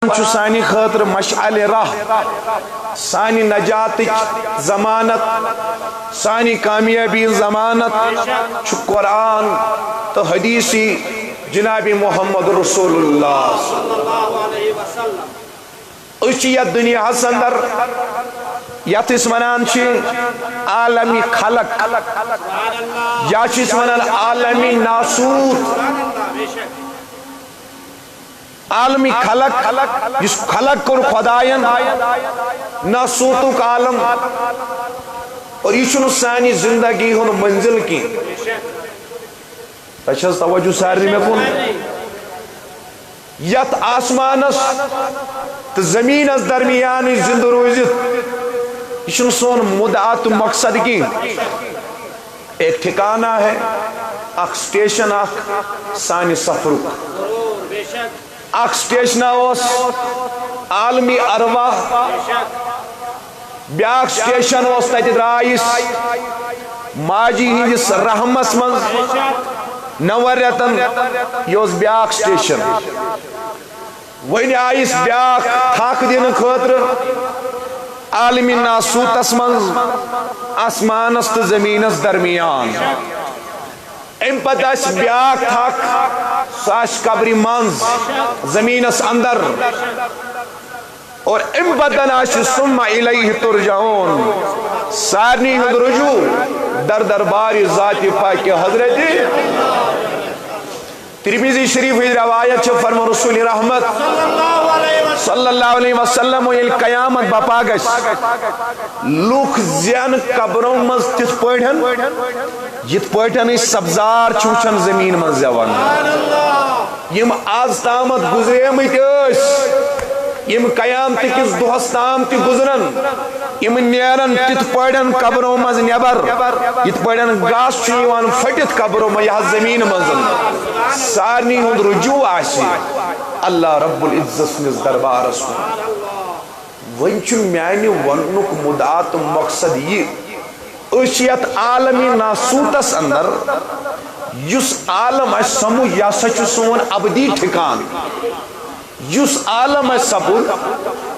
سانی خاطر مشعل راہ سانی نجات ضمانت سانی کامیابی ضمانت قرآن تو حدیثی جناب محمد رسول اللہ اچھی یا دنیا حسندر یا تسمنان چی عالمی خلق یا چسمنان عالمی ناسوت عالمی خلق جس خلق کر خدایان ناسوتو کا عالم اور یہ چنو سانی زندگی ہون منزل کی تشہز توجہ ساری میں کن یت آسمانس تو زمین اس درمیان زند روزت یہ چنو سون مدعات مقصد کی ایک ٹھکانہ ہے اک سٹیشن اک سانی سفرک اک سٹیشن اوس عالمی ارواح بیاک سٹیشن اوس تیت رائس ماجی ہندس رحمس من نوریتن یوز بیاک سٹیشن وین آئیس بیاک تھاک دین خطر عالمی ناسوتس من آسمانس تو زمینس درمیان ام پتاس بیاک تھاک ساش قبری منز زمینس اندر اور ام پتناش ثم الیہ ترجعون سارنی ہند رجوع در درباری ذات پاک حضرت ترمذی شریف روایت چھ فرمان رسول رحمت صلی اللہ علیہ وسلم ویل قیامت بپا گش لوک زین قبروں مز تت پڑھن جت پڑھن اس سبزار چوچن زمین مز زوان یم آز تامت گزرے متیس یم قیامت کس دوہس تام تی گزرن یم نیرن تت پڑھن قبروں مز نیبر جت پڑھن گاس چیوان فٹت قبروں مز یہ زمین مزن سارنی ہند رجوع آسی اللہ رب العزت نز دربار رسول ونچ میانی ونک مدعات مقصد یہ اشیت عالمی ناسوتس اندر یس عالم ہے سمو یا سچ سون ابدی ٹھکان یس عالم ہے سبو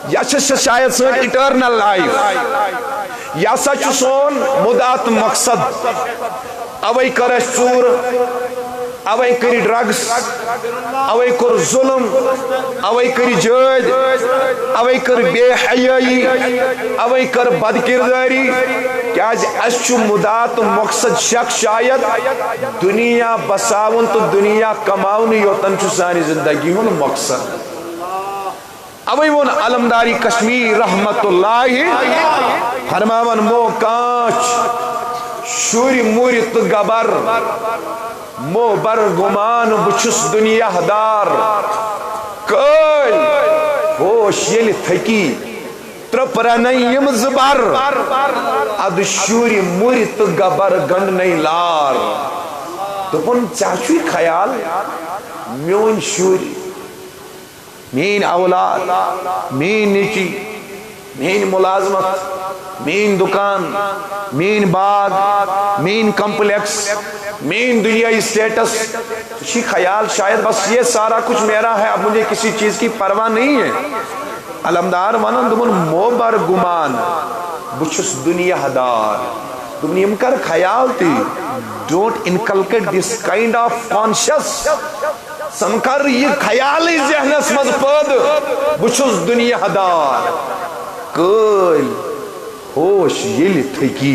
یا شاید سون اٹرنل لائف یا سچ سون مدعات مقصد اوئی کرش چور اوئی کری ڈرگس اوئی کر ظلم اوئی کری جد اوئی کر بے حیائی اوئی کر بد کرداری کیا اسچو مدعات مقصد شخص شاید دنیا بساون تو دنیا کماؤن یوتن چو سانی زندگی ہون مقصد اوئی ون علمداری کشمیر رحمت اللہ فرماون مو کانچ شوری موری تو گبر مو بر گمان بچس دنیا دار کل ہوش یل تھکی ترپرنیم زبر اد شوری موری تو گبر گنڈ نہیں لار تو پن چاچوی خیال میون شوری مین اولاد مین نیچی مین ملازمت مین دکان مین باغ مین کمپلیکس مین دنیای سٹیٹس اسی خیال شاید بس یہ سارا کچھ میرا ہے اب مجھے کسی چیز کی پرواہ نہیں ہے علمدار ونن دمن موبر گمان بچس دنیا دار دمن یم کر خیال تی don't inculcate this kind of conscious سمکر یہ خیالی ذہنس مز پد بچس دنیا دار کل ہوش یلی تھکی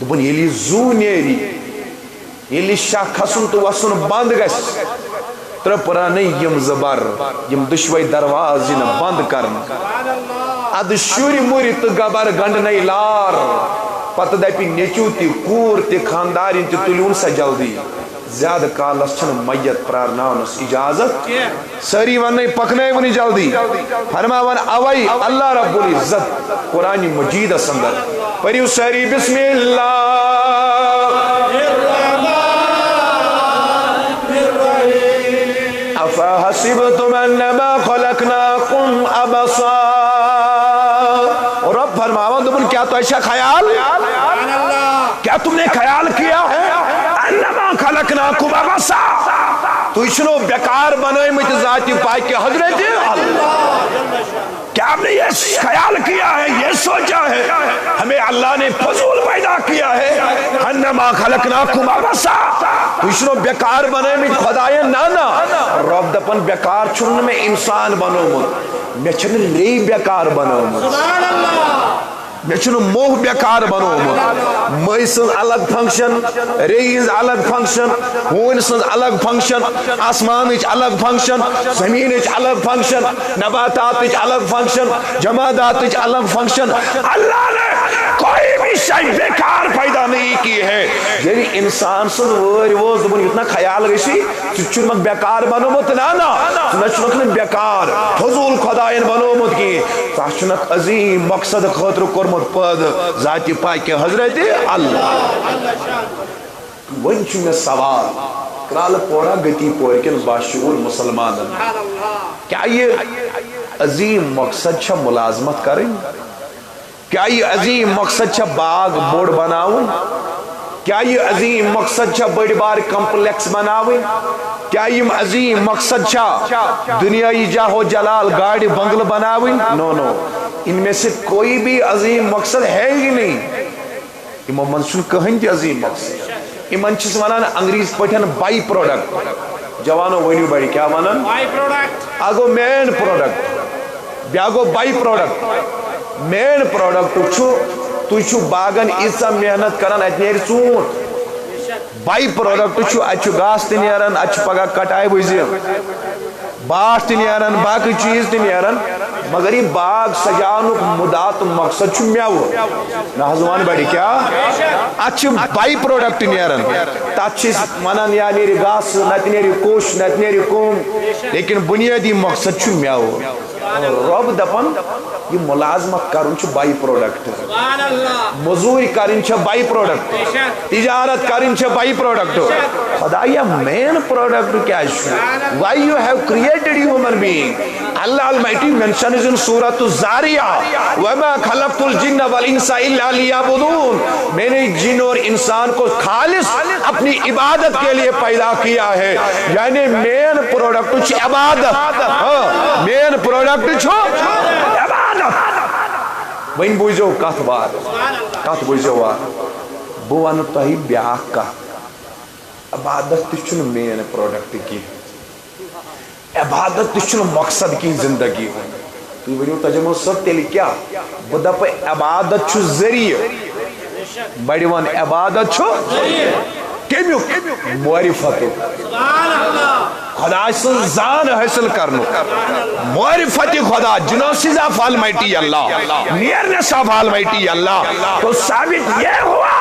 دبن یلی زو نیری یلی شاہ کھسن تو وسن بند گس ترپرانی یم زبر یم دشوی درواز ین بند کرن اد شوری موری تو گبر گنڈ نہیں لار پتہ دپی نیچو تی کور تی خاندارین تی تلیون سا جلدی زیادہ کالس چھن میت پرارناونس اجازت سری ون نہیں پکنے ونی جلدی فرماون اوئی اللہ رب العزت قرآن مجید اسندر پریو سری بسم اللہ افحسبتم انما خلقناکم ابصا رب فرماون دبن کیا تو ایسا خیال کیا تم نے خیال کیا ہے انما خلقناکم ابصا تو چھنو بیکار بنائمت ذات پاک حضرت اللہ. کیا آپ نے یہ خیال کیا ہے، یہ سوچا ہے ہمیں اللہ نے فضول پیدا کیا ہے؟ انما خلقناکم عبثا. تو چھنو بیکار بنائمت خدایا نانا. رب دپن بیکار چھن میں انسان بنومت، میں چھن ری بیکار بنومت، میں چھن موہ بیکار بنومت. مئی سن الگ فنکشن، ریز الگ فنکشن، ہون سن الگ فنکشن، آسمان الگ فنکشن، زمین الگ فنکشن، نباتات الگ فنکشن، جمادات الگ فنکشن. اللہ نے کوئی بھی شئی بیکار پیدا نہیں کی ہے. یعنی انسان سن واری وہ زبان اتنا خیال گئی چھن مک بیکار بنومت نانا، نہ چھنک بیکار فضول خدائن بنومت کی. تاہ چھنک عظیم مقصد خاطر کرمت پد ذات پاک حضرت اللہ. ون چھ میں سوال کرال پورا گتی پور کن باشعور مسلمان، کیا یہ عظیم مقصد چھا ملازمت کریں؟ کیا یہ عظیم مقصد چھا باغ بوڑ بناؤں؟ کیا یہ عظیم مقصد چھا بڑی بار کمپلیکس بناویں؟ کیا یہ عظیم مقصد چھا دنیای جاہو جلال گاڑی بنگل بناویں؟ نو نو، ان میں سے کوئی بھی عظیم مقصد ہے ہی نہیں. امام منصور کہیں تھی عظیم مقصد. امن چیز ونان انگریز پٹھن بائی پروڈکٹ. جوانو ونیو بڑی کیا ونان؟ By product. آگو مین پروڈکٹ، بیاگو بائی پروڈکٹ. مین پروڈکٹ چھو تو چھو باغن ایسا محنت کرن ات نیر ژوٗنٛٹھ. بائی پروڈکٹ چھو اچھو گاس تی نیرن، اچھو پگا کٹائی بزی باٹ تی نیرن، باقی چیز تی نیرن، مگر یہ باغ سجانک مدات مقصد چھو میو. نازوان بڑی کیا اچھو بائی پروڈکٹ نیرن، تاچھس منن یا نیری گاس، نت نیری کوش، نت نیری کوم، لیکن بنیادی مقصد چھو میو. رب دپن یہ ملازمت کرن چھ بائی پروڈکٹ، مزوری کرن چھ بائی پروڈکٹ، تجارت کرن چھ بائی پروڈکٹ. خدا یہ مین پروڈکٹ کیا ہے؟ why you have created human being. Allah Almighty mentions in Surah Zariyah وَمَا خَلَقْتُ الْجِنَّ وَالْإِنسَ إِلَّا لِيَعْبُدُونَ. میں نے جن اور انسان کو خالص اپنی عبادت کے لیے پیدا کیا ہے. یعنی مین پروڈکٹ چھ عبادت. مین پروڈکٹ چھو عبادت. وین بوزو کت بات، کت بوزو بات بو ون تہ بیاکھ کت. عبادت تہ چھن مین پروڈکٹ کی، عبادت تہ چھن مقصد کی زندگی. تھی ونیو تجمل صاحب تیل کیا بہ دپ عبادت چھ ذریعہ. بڑی ون عبادت چھو کمیک معرفت، خدا سن زان حاصل کرنو، معرفت خدا، gnosis of almighty Allah, nearness of almighty Allah. تو ثابت یہ ہوا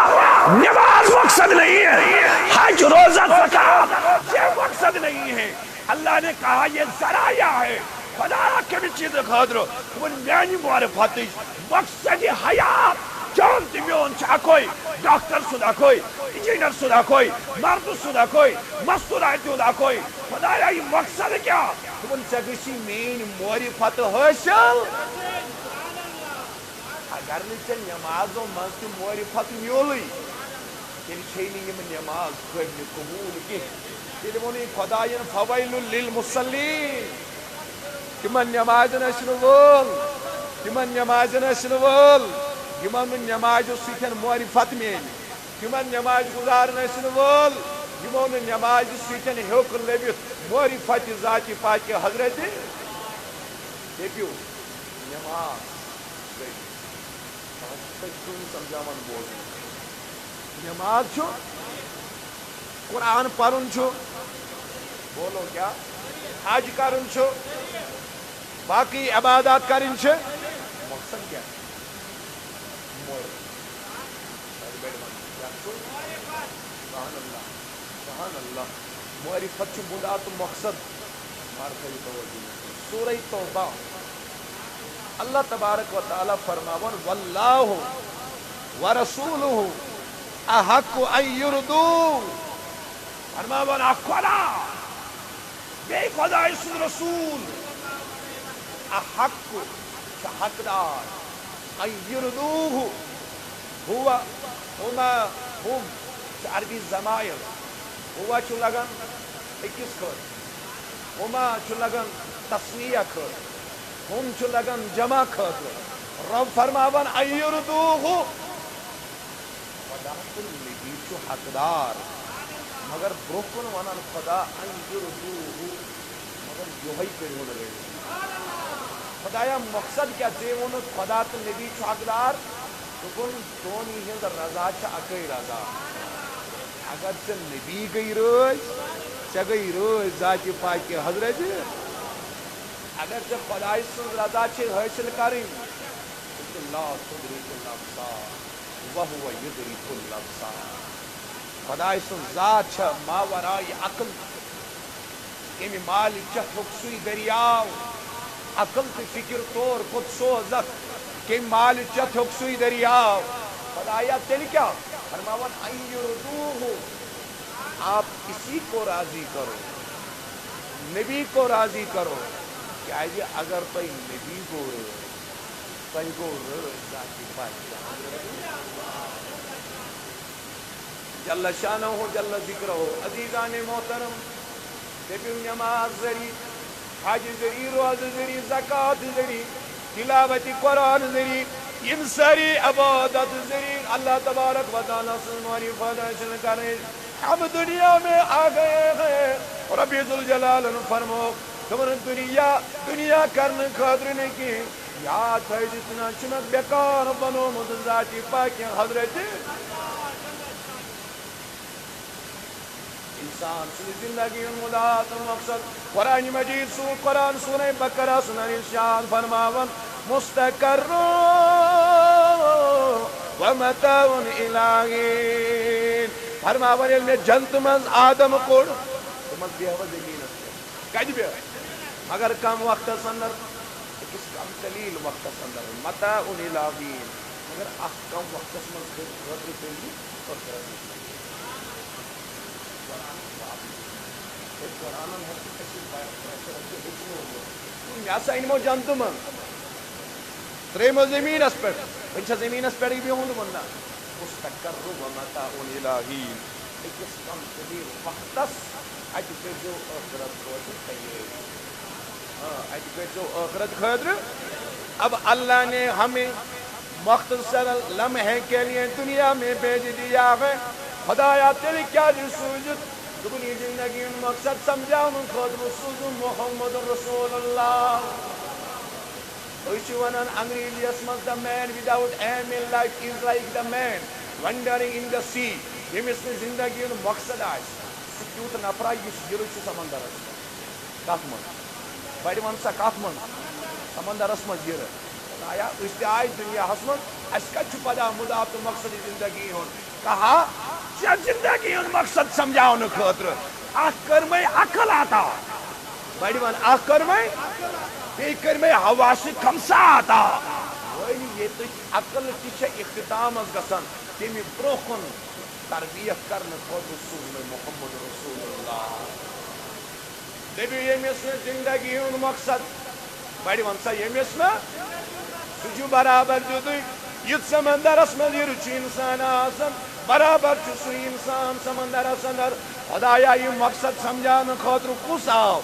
نماز مقصد نہیں ہے، حج روزہ زکات یہ مقصد نہیں ہے. اللہ نے کہا یہ ذرائع ہے. خدا کمی چیز خاطر وہ میانی معرفت مقصد حیات جان تمیون چاہ کوئی ڈاکٹر سدا کوئی انجینئر سدا کوئی مرد سدا کوئی مستور آئیتو دا کوئی. خدایا یہ مقصد کیا؟ تمن چگشی مین معرفت حاصل. اگر نچے نمازوں منتی معرفت میولی تیل چھینی یہ نماز قبل قبول کی. تیل مونی خدایا فویل للمصلین. تمن نماز نشنوول، تمن نماز نشنوول، یمن نماز سیتن معرفت میل، یمن نماز گزار نشنوول، یمن نماز سیتن ہیوک لبت معرفت ذات پاک حضرت. دیکھو نماز سمجھاون بول، نماز چھو، قرآن پڑھن چھو، بولو کیا، حج کرن چھو، باقی عبادات کرن چھو. مقصد کیا ہے؟ سبحان اللہ. معرفت چھو بنیاد مقصد. سورہ توبہ اللہ تبارک و تعالی فرماون واللہ ورسولہ احق ان یردو. فرماون اخلا بے خدا اس رسول احق حقدار ان یردوہ ہوا ہما ہم عربی زمائر ہوا چھو لگن اکس خط ہما لگن تسنیہ خط ہم لگن جمع خط رب فرماون ایردوہ خدا کن نبی حقدار مگر بروکن ونان خدا ایردوہ مگر یوہی کرو لگے خدایا مقصد کیا تے ون خدا تو نبی حقدار دون دونی ہند رضا اکی رضا اگر سے نبی گئی روز سے گئی روز ذات پاک حضرت اگر سے خدای سن رضا حاصل کریں لا تدرک الابصار وهو يدرك الابصار خدای سن ذات ما وراء عقل امی مال چتھک سوی دریاو عقل تی فکر طور خود سوزت کہ مال چتھک سوی دریاو خدایا تیل کیا فرماون ایردوہ آپ اسی کو راضی کرو نبی کو راضی کرو کیا یہ اگر کوئی نبی کو کوئی کو ذاتی پاک جل شانہ ہو جل ذکر ہو عزیزان محترم دیکھو نماز ذری حج ذری روز ذری زکات ذری تلاوت قرآن ذری ان ساری عبادت ذری اللہ تبارک و تعالیٰ سے ہماری فضل کرے ہم دنیا میں آ گئے ہیں ربی ذوالجلال فرمو تمہر دنیا کرنے خاطر نے کی یاد ہے جتنا چمک بیکار بنو مدذاتی پاک حضرت انسان سے زندگی مدات مقصد قرآن مجید قرآن سورہ بقرہ سورہ ارشاد فرماون مستقر ومتاع الہین فرماون علم جنت من آدم کوڑ تمہت بیہو زمین کج بیہو مگر کم وقت سندر کس کم قلیل وقت سندر متاع الہین مگر اخ کم وقت سندر خطر پیلی اور خطر میاسا انمو جانتو من تریمو زمین اس پر انچا زمین اس پر بھی ہوں بندہ مستقر و متاع الہین ایکس کم قلیل وقتس اج پہ جو آخرت خاطر تیار اج پہ جو آخرت خاطر اب اللہ نے ہمیں مختصر لمحے کے لیے دنیا میں بھیج دیا ہے خدایا تیری کیا سوجت دنیا زندگی مقصد سمجھاؤں خود رسول محمد رسول اللہ ونان انگریزی اسمت the man without aim in life is like the man wandering in the sea یمس نے زندگی مقصد آس تیوت نفرا اس گر سمندرس کت من بڑ ون سا کت من سمندرس من گر آیا اس تہ آئے دنیا من اس کت پتہ مدعا تو مقصد زندگی ہن کہا زندگی ہن مقصد سمجھاؤن خاطر اخ کر میں عقل عطا بڑ ون اخ کر میں بی کر میں حواس خمسہ عطا وہی یہ تو عقل تہ اختتام گژھان تمہ برونٛہہ کُن تربیت کرنے خاطر سوز میں محمد رسول اللہ دبی یمس زندگی ہند مقصد بڑ ون سا یمس نا سہ برابر جدی یت سمندرس من انسان آسان برابر سہ انسان سمندرس اندر خدایا یہ مقصد سمجھانے خاطر کس آو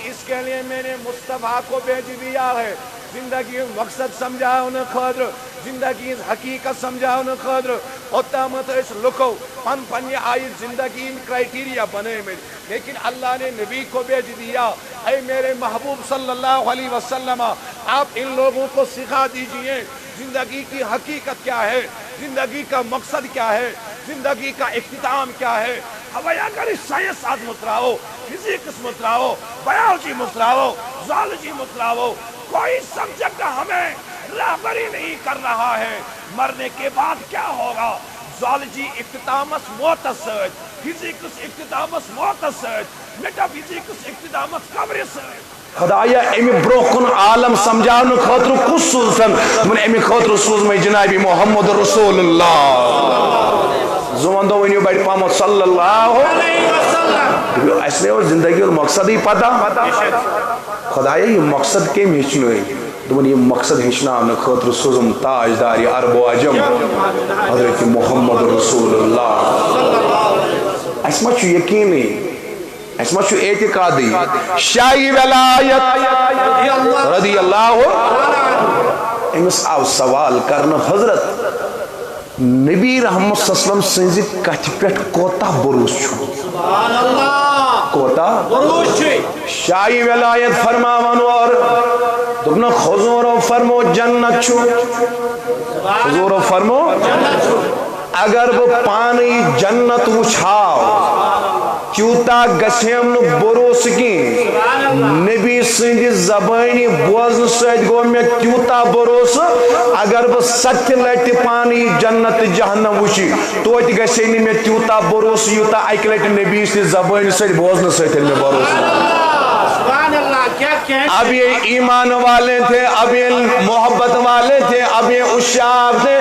اس کے لیے میں نے مصطفیٰ کو بھیج دیا ہے زندگی مقصد سمجھاؤن خاطر زندگی حقیقت سمجھاؤن خاطر اوتامت اس لکو پن پنہ آئی زندگی کرائٹیریا بنے میں لیکن اللہ نے نبی کو بھیج دیا اے میرے محبوب صلی اللہ علیہ وسلم آپ ان لوگوں کو سکھا دیجئے زندگی کی حقیقت کیا ہے زندگی کا مقصد کیا ہے زندگی کا اختتام کیا ہے ہوائی اگر سائنس آج متراؤ فزکس متراؤ بایولوجی متراؤ زالوجی متراؤ کوئی سبجیکٹ ہمیں رہبری نہیں کر رہا ہے مرنے کے بعد کیا ہوگا زالوجی اختتامس موتس ست فزکس اختتامس موتس ست میٹا فزکس اختتامس قبر ست خدایا امی بروکن عالم سمجھاؤن خاطر کس سوزن من امی خاطر سوز میں جنابی محمد رسول اللہ زمان دو ونیو بیٹھ پامت صلی اللہ علیہ وسلم اس نے اور زندگی اور مقصد ہی پتا خدایا یہ مقصد کے ہچنو ہے دون یہ مقصد ہچنا خاطر سوزم تاجداری عرب و عجم حضرت محمد رسول اللہ اس ما چھو یقینی اسما چھو اعتقادی شاہی ولایت رضی اللہ امس آو سوال کرنا حضرت نبی رحمت صلی اللہ علیہ وسلم سنزی کتھ پیٹھ کوتا بروس چھو کوتا بروس چھو شاہی ولایت فرماون اور دبنا خضور و فرمو جنت چھو حضور و فرمو اگر وہ پانی جنت وچھاو کیوتا گسیم نو بروس کی نبی سندی زبانی بوزن سید گو میں کیوتا بروس اگر وہ ست لٹ پانی جنت جہنم وچھی تو گسیم میں کیوتا بروس یوتا ایک لٹ نبی سندی زبانی سید بوزن سید میں بروس اب یہ ایمان والے تھے اب یہ محبت والے تھے اب یہ اشیاب تھے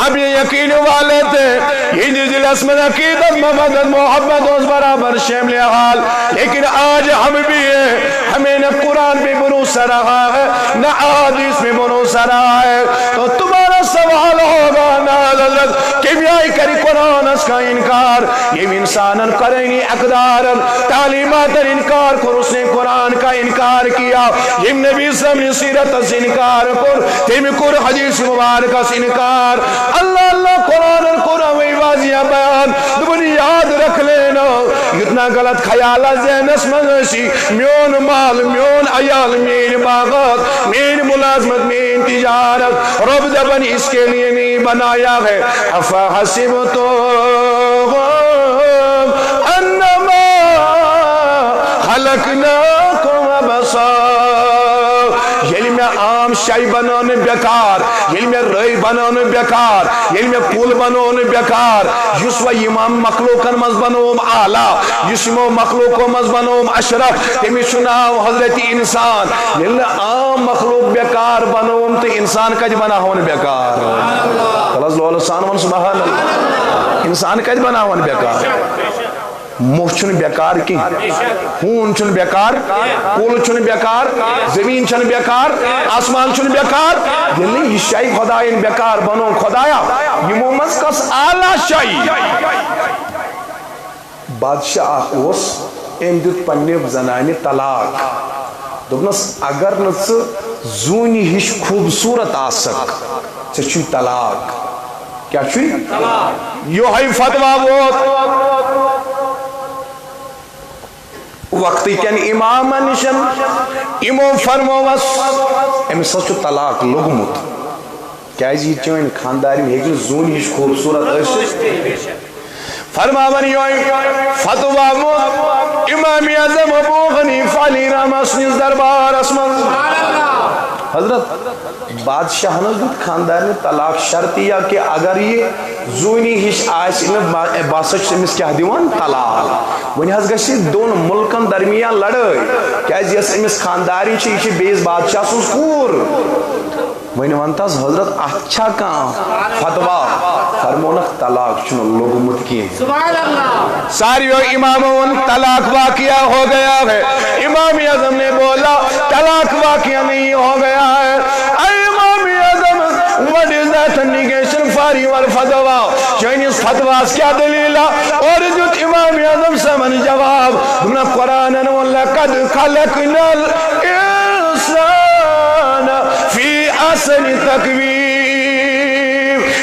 اب یہ یقین والے تھے یہ دل اسمن عقیدت محمد محبت اس برابر شامل حال لیکن آج ہم بھی ہیں ہمیں نہ قرآن پہ بھروسہ رہا ہے نہ حدیث پہ بھروسہ رہا ہے تو تمہارا سوال ہوگا نا حضرت کیمیائی کری قرآن اس کا انکار یہ انسان کرینی اقدار تعلیمات انکار کر اس نے قرآن کا انکار کیا یہ نبی صلی اللہ علیہ وسلم سیرت سے انکار کر تیم کر حدیث مبارک سے انکار اللہ اللہ قرآن قرآن وی واضح بیان دبنی یاد رکھ لینا اتنا غلط خیال ذہنس منشی میون مال میون عیال مین باغات مین ملازمت مین تجارت رب دبن اس کے لیے نہیں بنایا ہے افا حسبتو انما خلقناکم ابصا یلی میں عام شائی بنانے بیکار یلی میں رئی بنانے بیکار یلی میں پول بنانے بیکار یسو امام مخلوقن مز بنوم اعلی یسمو مخلوقو مز بنوم اشرف تمی سناو حضرت انسان یلی عام مخلوق بیکار بنوم تو انسان کج بنا ہون بیکار خلاص لو اللہ سبحان اللہ انسان کج بنا ہون بیکار موہ چھن بیکار کی خون چھن بیکار کول چھن بیکار زمین چھن بیکار آسمان چھن بیکار یلی یہ شائی خدایین بیکار بنو خدایا یہ مومز کس آلہ شائی بادشاہ اوس ام دیت پننے زنانی طلاق دوپنس اگر نہ زونی ہش خوبصورت آسک چھ طلاق کیا چھ یہ ہے فتوہ ووت وقتی کن امام نشن امو فرموس امی سچو طلاق لگمت کیا جی چون خانداری میں ایک زون ہیچ خوبصورت ایسے فرماون یوئی فتوہ موت امام اعظم ابو حنیفہ علی رحمہ اسنیز دربار اسمن حضرت بادشاہ نے خاندار میں طلاق شرطیہ کہ اگر یہ زونی ہش آئیس انہیں باسچ سے مس کیا دیوان طلاق ونی حض گشی دون ملکن درمیان لڑائی کیا جیس امس خانداری چھے یہ بیس بادشاہ سوز کور ونی وانتاز حضرت اچھا کام فتوہ فرمونک طلاق چنو لوگ مت کیے ساریو امامون طلاق واقعہ ہو گیا ہے امام اعظم نے بولا طلاق واقعہ نہیں ہو گیا ہے اے Imam Azam what is that negation for your fatwa Chinese fatwas کیا دلیل اور جو امام اعظم سمن جواب دمنا قرآن وَلَقَدْ خَلَقْنَا الْإِنسَانَ فِي أَحْسَنِ تَقْوِيمٍ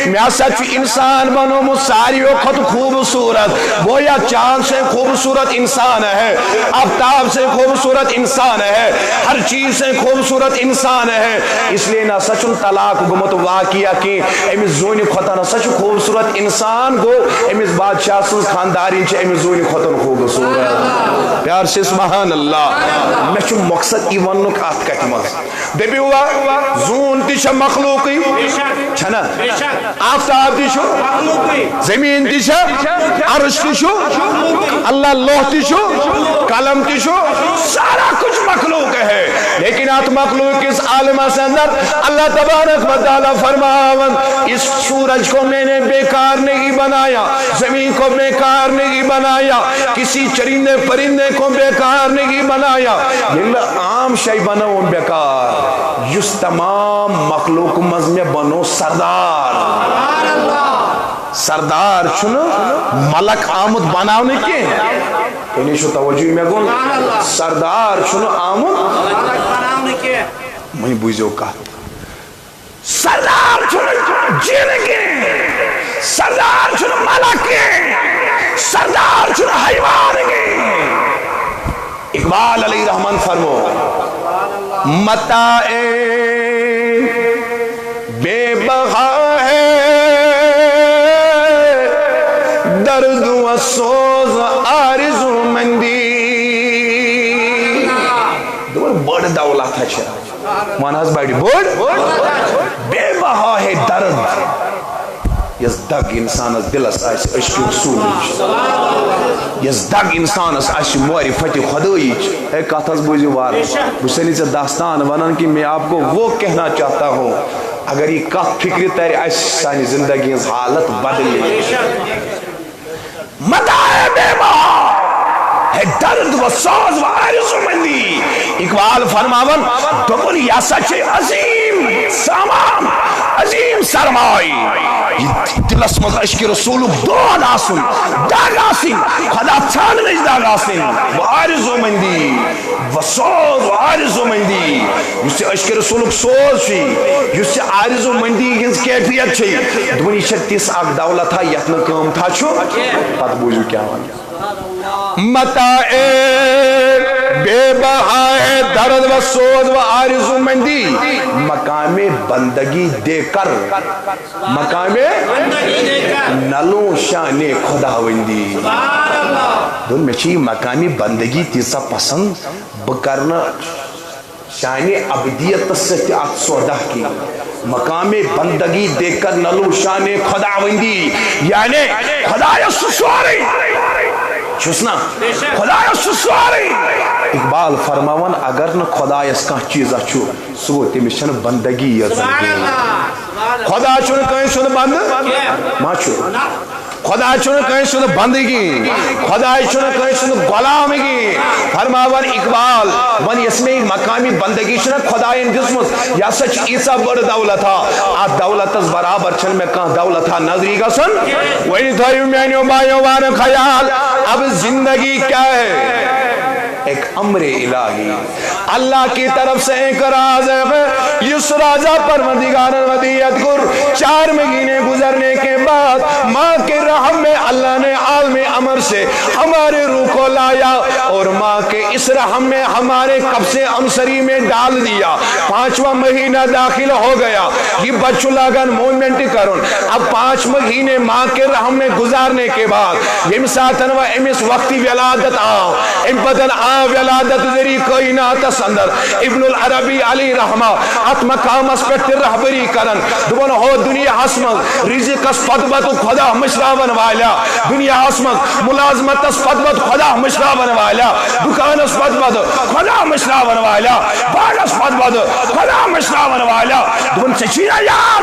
میں سچ انسان بنو مساریوں خود خوبصورت وہ یا چاند سے خوبصورت انسان ہے آفتاب سے خوبصورت انسان ہے ہر چیز سے خوبصورت انسان ہے اس لیے نہ سچ طلاق گمت واقعہ کی امیز زونی خطا نہ سچ خوبصورت انسان گو امیز بادشاہ سن خانداری چھے امیز زونی خطا خوبصورت پیار سے سبحان اللہ میں چھو مقصد ایوان نک آت کٹ مگر دبی ہوا زون تیشا مخلوقی چھنا آفتاب تیشو زمین تیشا عرش تیشو اللہ لوح تیشو کلم تیشو سارا کچھ مخلوق ہے لیکن آت مخلوق اس عالمہ سے اندر اللہ تبارک و تعالی فرماون اس سورج کو میں نے بیکار نہیں بنایا زمین کو بیکار نہیں بنایا کسی چرندے پرندے کو بیکار نہیں بنایا یہ عام شئی بناون بیکار جس تمام مخلوق مزمے بنو سردار سردار چھنو ملک آمد بناونے کے یعنی شو توجہ میں گون سردار چھنو آمد میں بوزیو کا سردار چھنو جن کے سردار چھنو ملک کے سردار چھنو حیوان کے اقبال علیہ رحمان فرمو متاع بے بہا ہے درد و سوز آرزو مندی دور بڑ دولت ہے ماناز بڑی بڑ بے بہا ہے درد یس دگ انسانس دلس آس عشق رسول یس دگ انسانس آس معرفت خدائی اے کتھس بوزیو وار بسنی سے داستان ونن کہ میں آپ کو وہ کہنا چاہتا ہوں اگر یہ کت فکر تر آس سانی زندگی حالت بدل متاع بے بہا ہے درد و ساز و آرزو مندی اقبال فرماون دبن یا سچ عظیم سامان عظیم سرمائی دلس مز عشق رسول دود آسن داغ آسن خدا چھان نش داغ آسن و آرزو مندی و سوز و آرزو مندی یس عشق رسول سوز چھی یس آرزو مندی ہنز کیفیت چھی دبن یہ تس اک دولت تھا یتن کام تھا چھو پتہ بوزو کیا متاع بے بہا ہے درد و سوز و آرزو مندی مقام بندگی دے کر مقام نلو شان خداوندی دون میں چاہیے مقامی بندگی تیسا پسند بکرنا شان عبدیت سے آت سودا کی مقام بندگی دے کر نلو شان خداوندی یعنی خدای سسواری چھسنا خدای سسواری اقبال فرماون اگر نہ خدایس کان چیز اچھو سو تمس چھن بندگی یزن خدا چھن کہیں سن بند ما چھو خدا چھن کہیں سن بندگی خدا چھن کہیں سن غلامگی فرماون اقبال ون اس میں مقامی بندگی چھن خداین دسمس یا سچ ایسا بڑ دولت تھا آ دولت برابر چھن میں کان دولت تھا نظری گسن وہی تھایو میانیو بائیو وان خیال اب زندگی کیا ہے ایک امر الہی اللہ کی طرف سے ایک راز ہے اس رازہ پروردگار ودیت گر 4 مہینے گزرنے کے بعد ماں کے رحم میں اللہ نے عالم امر سے ہمارے روح کو لایا اور ماں کے اس رحم میں ہمارے قبضے عنصری میں ڈال دیا 5واں مہینہ داخل ہو گیا یہ بچو لاگن مومنٹ کرن اب 5 مہینے ماں کے رحم میں گزارنے کے بعد یم ساتن و امس وقتی ولادت آو ام پتن ولادت ذری کائنات اندر ابن العربی علی رحمہ ات مقام اس پہ رہبری کرن دون ہو دنیا حسمت رزق اس پدبت خدا مشراون والا دنیا حسمت ملازمت اس پدبت خدا مشراون والا دکان اس پدبت خدا مشراون والا باغ اس پدبت خدا مشراون والا دون چچینا یار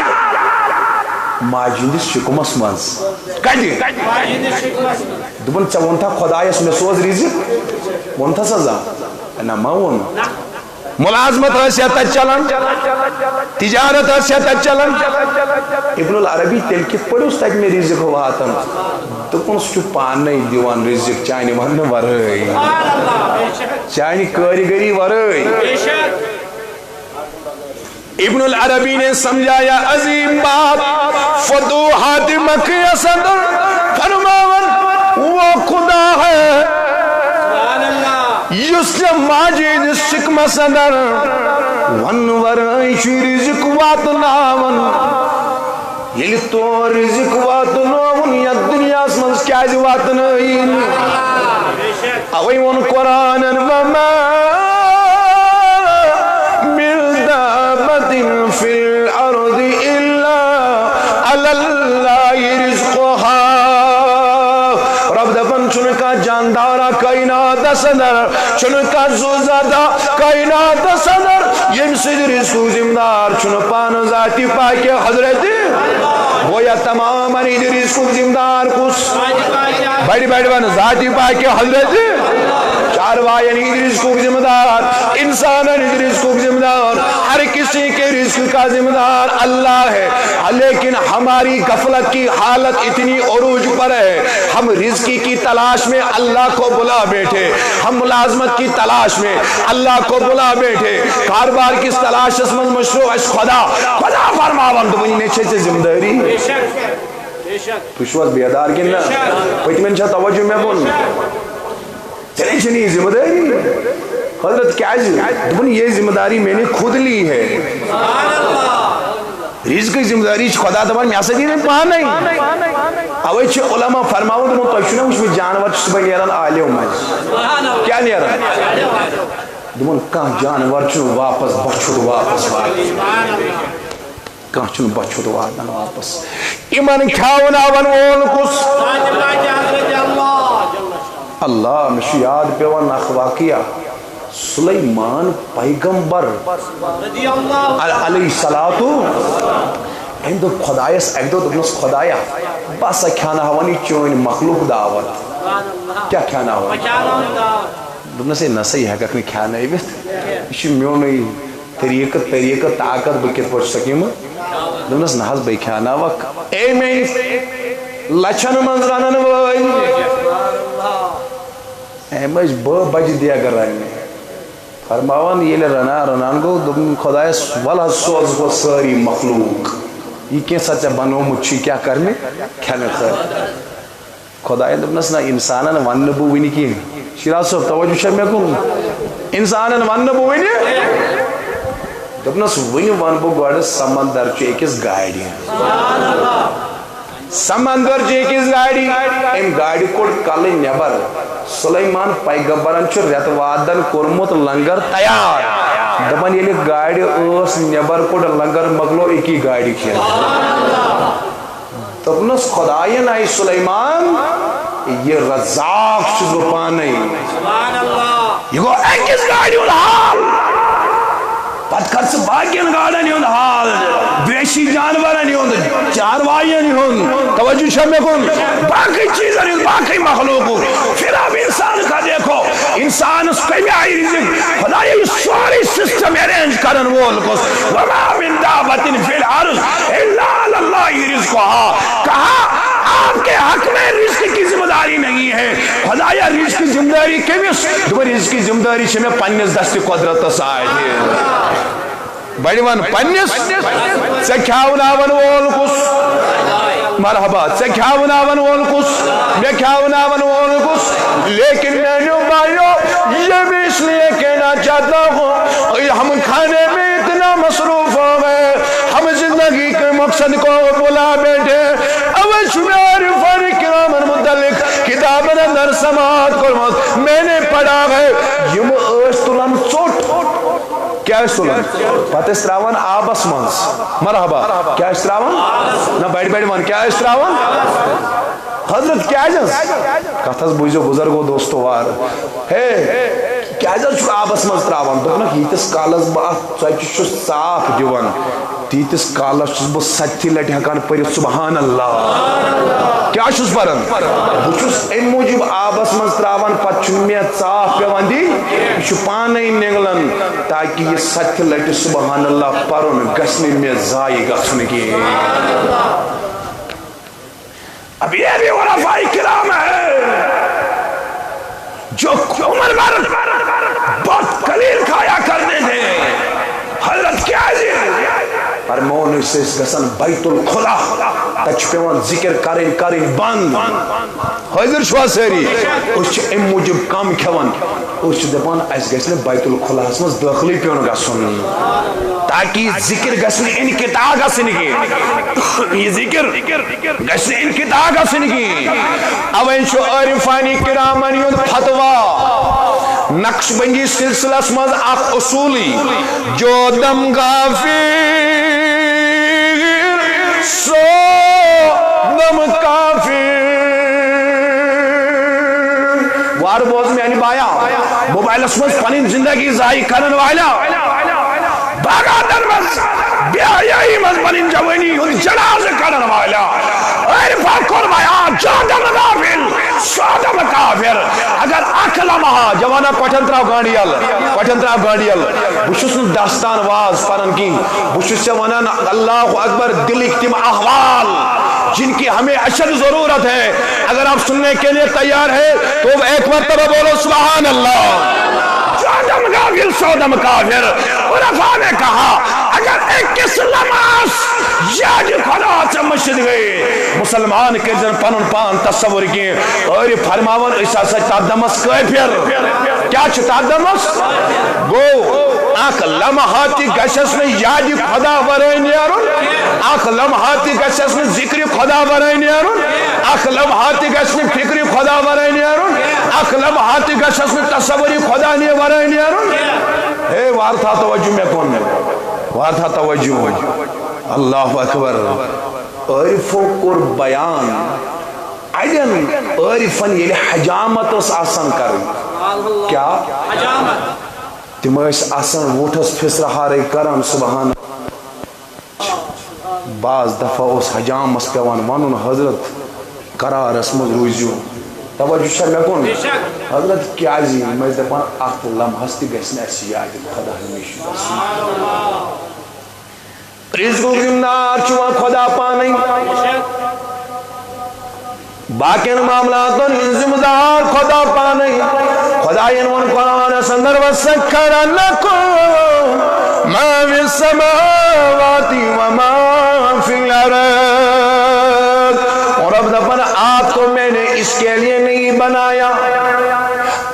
ماجندس شکمس منز کدی دبن چا ون تھا خدایس میں سوز رزق ون تھا سزا نا ما ون ملازمت ٲسیا تتہِ چلان تجارت ٲسیا تتہِ چلان ابن العربی تیل کِتھ پٲٹھۍ اوس تتہِ مےٚ رزق واتان دوٚپُن سُہ چھُ پانے دِوان رزق چانہِ وننہٕ ورٲے چانہِ کٲرگٔری ورٲے ابن العربی نے سمجھایا عظیم بات فتوحات مکہ صدر فرماون وہ خدا ہے یس ماجد سکم صدر ون ورائش رزق واتناون یل تو رزق واتناون یا دنیا اسمز کیاز واتنائن اوی ون قرآن وما في الأرض إلا على الله رزقها رب دفن چنکا جاندارا کائنات صدر چنکا زوزادہ کائنات صدر یم سید رزق زمدار چن پان ذاتی پاک حضرت گویا تمام انید رزق زمدار کس بڑی بڑی بان ذاتی پاک حضرت کاروا یعنی رزق کا ذمہ دار، انسان رزق کا ذمہ دار، ہر کسی کے رزق کا ذمہ دار اللہ ہے، لیکن ہماری غفلت کی حالت اتنی عروج پر ہے، ہم رزق کی تلاش میں اللہ کو بلا بیٹھے، ہم ملازمت کی تلاش میں اللہ کو بلا بیٹھے، کاروبار کی تلاش میں مشروع اس خدا فرماون تو ونی چھے ذمہ داری تشوز بیدار کن پتمن چھا توجہ میں بون چلے چھنی ذمہ داری حضرت کیا دبن یہ ذمہ داری میں نے خود لی ہے، رزق کی ذمہ داری خدا دبن میں اسدی نے پا نہیں اوے چھ علماء فرماون دمو تو چھنا وچ جانور چھ بہ نیران عالم مز کیا نیران دمن کان جانور چھ واپس بچھڑ واپس کان چھ بچھڑ واپس ایمان کھاون اون وول کس اللہ مش یاد پیوان اخ واقعہ سلیمان پیغمبر علیہ الصلوۃ اندو خدایس ایک دو دنس خدایا بس کھانا ہونی چون مخلوق دعوت کیا کھانا ہو دنس نسی ہے کہ کھانا یہ میونی طریقہ طاقت بہ کت پہ سکیم دنس نہ بہ کھانا وق اے میں لچھن من رنن وئی اے مج بہ بج دیا اگر رننے فرماوان یہ رنان گو دن خدایس والا سوز کو ساری مخلوق یہ کیا سچا بنو مچھی کیا کرنے کھانے خیر خدای دبنس نا انسانن ون بو ونی کی شیراز صاحب توجہ شر میں کن انسانن ون بو ونی دبنس ونی ون بو گوڑ سمندر چے کس گاڑی سمندر چے کس گاڑی ام گاڑی کوڑ کل نیبر سلیمان پیغمبرن چھ ریت وادن کورمت لنگر تیار دبن یلی گاڑی اس نیبر کوڑ لنگر مگلو ایکی گاڑی کھیل دبنس خدایان آئی سلیمان یہ رزاق چھ زپانے یہ گو ایکس گاڑی حال پت کر سے باقین گاڑن ہوں حال بیشی جانورن ہوں چاروائین ہوں توجہ شمع کن باقی چیزیں باقی مخلوق پھر اب انسان کا دیکھو انسان اس کئی میں آئی رزق خدا یہ سوری سسٹم ارینج کرن وول کو وما من دعوت فی الارض الا اللہ رزقها کہا آپ کے حق میں رزق کی ذمہ داری نہیں ہے خدایا رزق کی ذمہ داری کیمس دو رزق کی ذمہ داری چھ میں پنس دست قدرت سائے بڑی ون پنس سے کھاوناون وول کس مرحبا سے کھاوناون وول کس میں کھاوناون وول کس لیکن میں نے بھائیو یہ بھی اس لیے کہنا چاہتا ہوں ہم کھانے میں اتنا مصروف ہو گئے ہم زندگی کے مقصد کو بلا بیٹھے اول شمار فرق کرامن متعلق کتابن اندر سماعت کرمت میں نے پڑھا ہے یم استلن چوٹ کیا استلن پتہ استراون آبس منز مرحبا کیا استراون نہ بیٹھ بیٹھ من کیا استراون حضرت کیا جز کتھس بوزو بزرگو دوستو وار ہے کیا جز چھو آبس منز تراون دکھنا ہیتس کالس با چاچو صاف دیوان تیتس کالس چھس بو سچی لٹی ہکان پری سبحان اللہ کیا چھس پرن بچھس ان موجب آبس منز تراون پت چھن میں صاف پیوان دی چھو پانے نگلن تاکہ یہ سچی لٹی سبحان اللہ پرن گسنی میں زائی گسن کی اب یہ بھی علماء کرام ہے جو عمر بر بہت قلیل کھایا کرنے تھے حضرت کیا ہے فرمون سے گسن بیت الخلا تچ پیوان ذکر کریں بند حضر شوا سیری اس چھ ام موجب کام کھوان اس چھ دپان اس گسن بیت الخلا اس داخلی پیون گسن تاکہ ذکر گسن انقطاع گسن کی یہ ذکر گسن انقطاع گسن کی اوین شو عارفانی کرامن یون فتوا نقش بندی سلسلہ مز اخ اصولی جو دم غافر سو دم کافر وار بوز میں یعنی بایا موبائل اسمز پنین زندگی ضائع کرن والا باغا در مز بیائی مز پنین جوانی ان جناز کرن والا عرفہ فرمایا جو دم غافل سو دم کافر اگر عقل لمحہ جوانا کوٹھن تراو گاڑی ال بشس داستان واز پرن کی بشس ونان اللہ اکبر دلک تم احوال جن کی ہمیں اشد ضرورت ہے. اگر آپ سننے کے لیے تیار ہے تو ایک مرتبہ بولو سبحان اللہ. چودم غافل سودم کافر. عرفاء نے کہا اگر 21 لمحہ یاد خدا سے مشد گئے مسلمان کے جن پنن پان تصور کی اور فرماون اس تادمس کافر کیا چھ تادمس گو اخ لمحاتی گشس نے یاد خدا ورائے نیرون اخ لمحاتی گشس نے ذکر خدا ورائے نیرون اخ لمحاتی گشس نے فکر خدا ورائے نیرون اخ لمحاتی گشس نے تصور خدا نے ورائے نیرون. اے وار تھا توجہ میں کون میں وار تھا توجہ. اللہ اکبر. عرف و بیان اڑین عرفن یل حجامت اس آسان کر کیا تم آسان ووٹس پھسرہارے کران سبحان. بعض دفعہ اس حجامس پیوان ونن حضرت قرارس مز روزیو توجہ چھا مے کون حضرت کیا جی میں دپان اخ لمحس تہ گژھِ نہٕ اَسہِ یاد خدا ہمیشہ رزقُک ذمدار چھُ وۄنۍ خدا پانے باقین معاملاتن ذمدار خدا پانے. خداین ون قرآنس اندر وسخر لکم ما فی السماوات وما فی الارض. اور اب دفن آپ کو میں نے اس کے لیے نہیں بنایا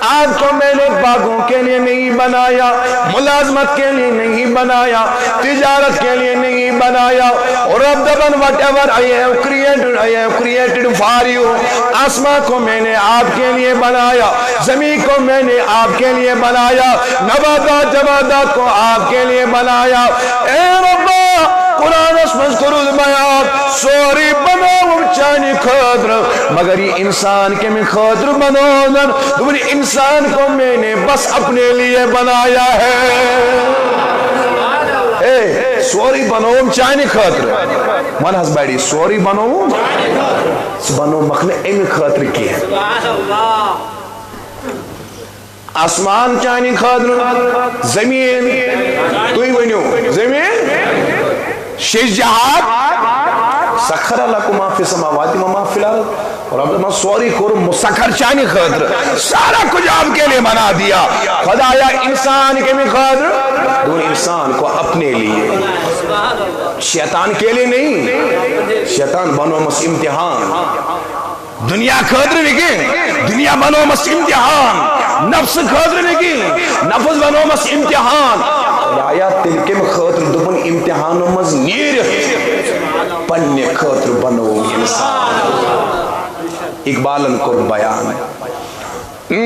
آپ کو میں نے باغوں کے لیے نہیں بنایا ملازمت کے لیے نہیں بنایا تجارت کے لیے نہیں بنایا. اور اب دبن whatever I have created for you. آسمان کو میں نے آپ کے لیے بنایا زمین کو میں نے آپ کے لیے بنایا نباتات جمادات کو آپ کے لیے بنایا. اے ربا قرآن اس مذکر البیان سوری بناؤ چانی خاطر مگر یہ انسان کے میں خاطر بناؤ دونی انسان کو میں نے بس اپنے لیے بنایا ہے. اے سوری بناؤ چانی خاطر من حس بیڑی سوری بناؤ بناؤ مخنے امی خاطر کی ہے. آسمان چانی خاطر زمین توی ونیو زمین شش جہات سخر لکم ما فی السماوات و ما فی الارض. اور اب میں سوری کرو مسخر چانی خاطر سارا کچھ آپ کے لیے بنا دیا. خدایا انسان کے میں خاطر دون انسان کو اپنے لیے شیطان کے لیے نہیں. شیطان بنو مس امتحان دنیا خاطر نہیں دنیا بنو مس امتحان نفس خاطر نہیں نفس بنو مس امتحان. خدایا تل کے خاطر دبن امتحانوں مز نیرت پنہ خاطر بنو انسان. اقبالن کو بیان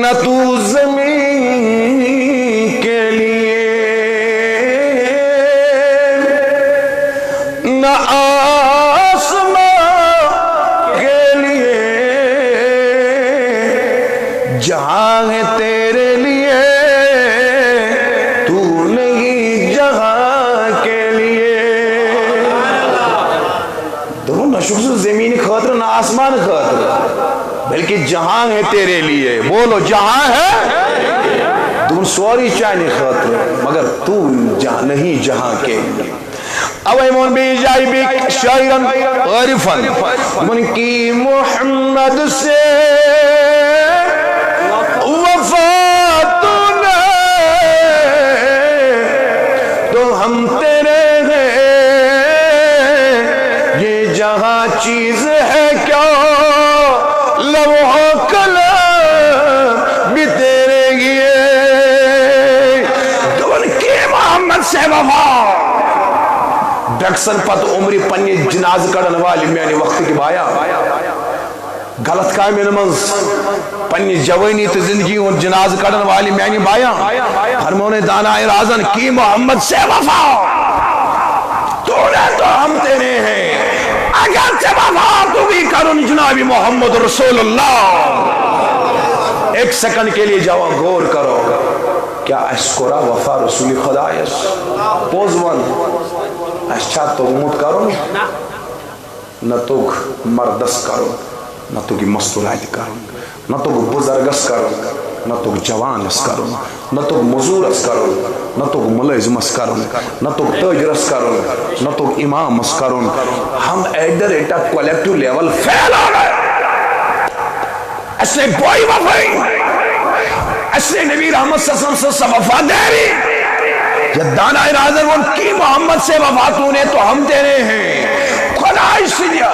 نہ تو زمین کے لیے نہ آسمان کے لیے جہاں ہے تیرے لیے تو نہیں جہاں کے لیے. دونوں نہ شخص زمین خاطر نہ آسمان خاطر بلکہ جہاں ہے تیرے لیے. بولو جہاں ہے تم سوری چانی خاطر مگر تو نہیں جہاں کے لیے. اب ایمون بھی جائی بھی شاعرن عارفن من کی محمد سے وفا تو نے تو ہم تیرے ہیں یہ جہاں چیز ہے کیا لمحہ کلام بھی تیرے گئے. تو ان کی محمد سے وفا ڈکسن پت عمری پنی جناز کڑن والی میں نے وقت کی بایا غلط کامین منز پنی جوانی تو زندگی اور جناز کڑن والی میں نے بایا فرمون دانا رازن کی محمد سے وفا تو نے تو ہم تیرے ہیں اگر سے وفا تو بھی کرن جناب محمد رسول اللہ. ایک سیکنڈ کے لیے جاؤ غور کرو کیا اشکرا وفا رسول خدا پوز ون اچھا تو موت کرو نہ تو مردس کرو نہ تو مستورات کرو نہ تو بزرگس کرو نہ تو جوان اس کرن نہ تو مزور اس کرن نہ تو ملازم اس کرن نہ تو تاجر اس کرن نہ تو امام اس کرن ہم at the rate of collective level fail ہو گئے اس نے کوئی وفائی اس نے نبی رحمت صلی اللہ علیہ وسلم سے وفاداری یہ دانا ناظر ان کی محمد سے وفاتوں نے تو ہم دینے ہیں خدا اس لیا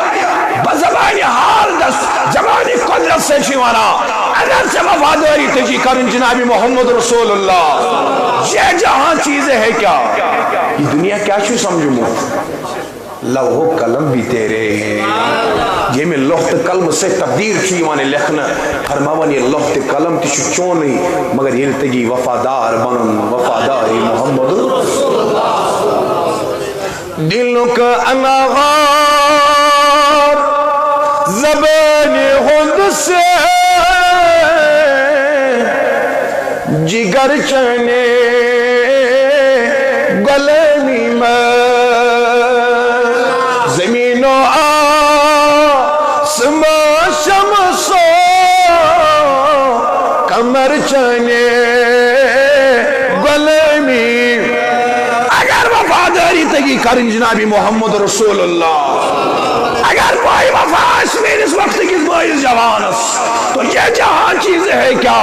بزبانی حال دست زبانی قدرت سے شیوانا اگر سے وفاداری تجی کرن جناب محمد رسول اللہ یہ جہاں چیزیں ہے کیا یہ دنیا کیا چھو سمجھو مو لوح قلم بھی تیرے ہیں یہ میں لوح قلم سے تقدیر چھوئیوانے لکھنا فرماوان یہ لوح قلم تیشو چون نہیں مگر یہ تگی وفادار بنن وفاداری محمد دلوں کا انغار زبان ہند سے جگر چنے گلنی میں زمین و آسمان شمس و قمر چنے گلنی اگر وفاداری تکی کرن جنابی محمد رسول اللہ اگر کوئی وفا اس میں اس وقت کی کوئی جوانس تو یہ جہاں چیزیں ہے کیا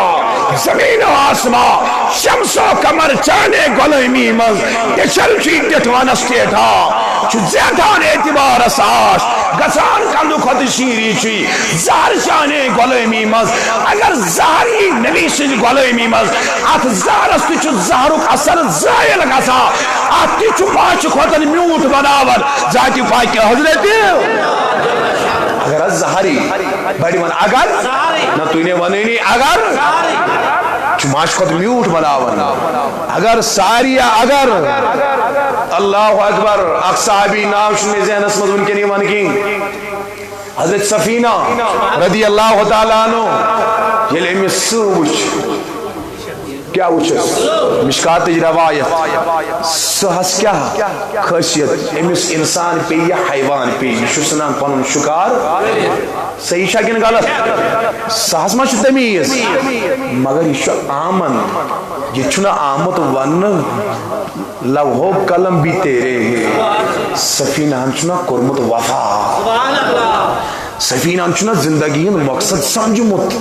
زمین و آسمان شمس و قمر چانے گلمی مز یہ چلچی ٹٹوانستے تھا چو زیادان اعتبار اساس گسان کندو خود شیری چی زہر چانے گلمی مز اگر زہری نبی سے گلمی مز ات زہر استی چو زہرک اثر زائل گسا آتی چو پانچ خودن میوٹ بناور ذاتی پاک کے حضرت اگر زہری بڑی من اگر نہ تو انہیں ونینی اگر چماش خود میوٹ بناور اگر ساریا اگر اللہ اکبر اقصابی ناوش میں ذہن اسمد ان کے نہیں من کی حضرت سفینہ رضی اللہ تعالیٰ عنہ یہ لئے میں سوچ کیا وچھس مشکات روایت سہس کیا خاصیت امس انسان پہ یا حیوان پہ شسنان پنن شکار صحیح شاکن غلط سہس ما چھ تمیز مگر یہ آمن یہ چھنا آمد ون لوح قلم بھی تیرے سفینہ ہم چھنا کرمت وفا سفینہ ہم چھنا زندگی مقصد سمجھمت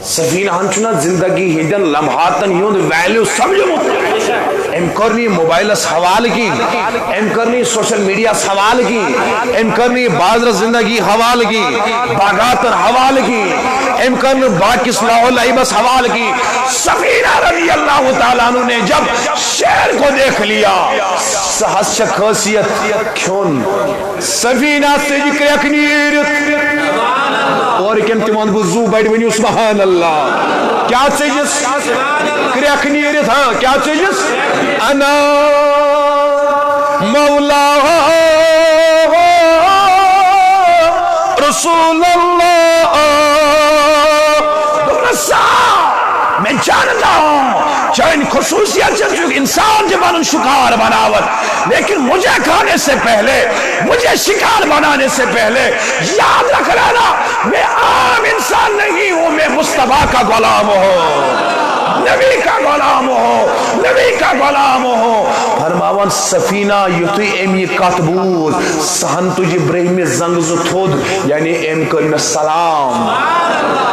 سفینہ ہم چھنا زندگی ہندن لمحاتن یون ویلیو سمجھمت ام کرنی موبائل اس حوال کی ام کرنی سوشل میڈیا اس حوال کی ام کرنی بازر زندگی حوال کی باغاتن حوال کی ام کرنی باقی صلاح اللہ بس حوال کی سفینہ رضی اللہ تعالیٰ عنہ نے جب شہر کو دیکھ لیا سہس خاصیت کیون سفینہ سے جکر اکنیر اور کم تیمان بزو بیٹھ ونیو سبحان اللہ کیا چیز کریک نیرت ہاں کیا چیز انا مولا رسول اللہ میں جانتا ہوں چاہے ان خصوصیت جو انسان جب شکار بناوت لیکن مجھے کھانے سے پہلے مجھے شکار بنانے سے پہلے یاد رکھ لینا میں عام انسان نہیں ہوں میں مصطفیٰ کا غلام ہوں نبی کا غلام ہوں نبی کا غلام ہوں فرماون سفینہ یتوی امی کتبود سہن تجھ ابراہیم زنگز تھود یعنی ام کرن سلام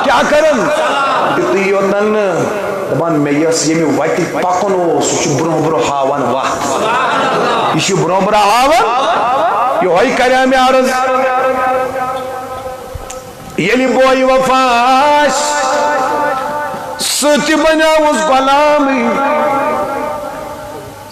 کیا کرن یتوی یوتن دبان میں یس یمی ویتی پاکنو سوچ برو برو ہاوان وقت یہ برو برو ہاوان یہ ہوئی کریا میں عرض یلی بوئی وفاش سوچ بنا اس غلامی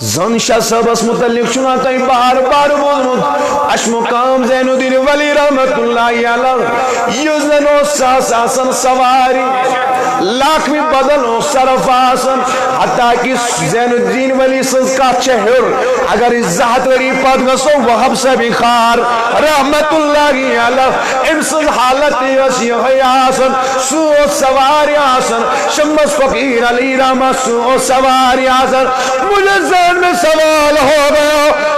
زنشا صاحبس متعلق چنا تائی بار بار بولمت اشمقام زین الدین ولی رحمت اللہ علیہ یوزن و ساس آسن سواری لاکھ میں بدل و صرف آسن حتیٰ کہ زین الدین ولی سز کا چہر اگر ازاحت وری پد گسو وحب سے بھی خار رحمت اللہ علیہ امسز حالت یسی آسن سو سواری آسن شمس فقیر علی رحمت سو سواری آسن مجھے میں سوال ہو گیا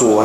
4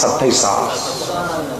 27,000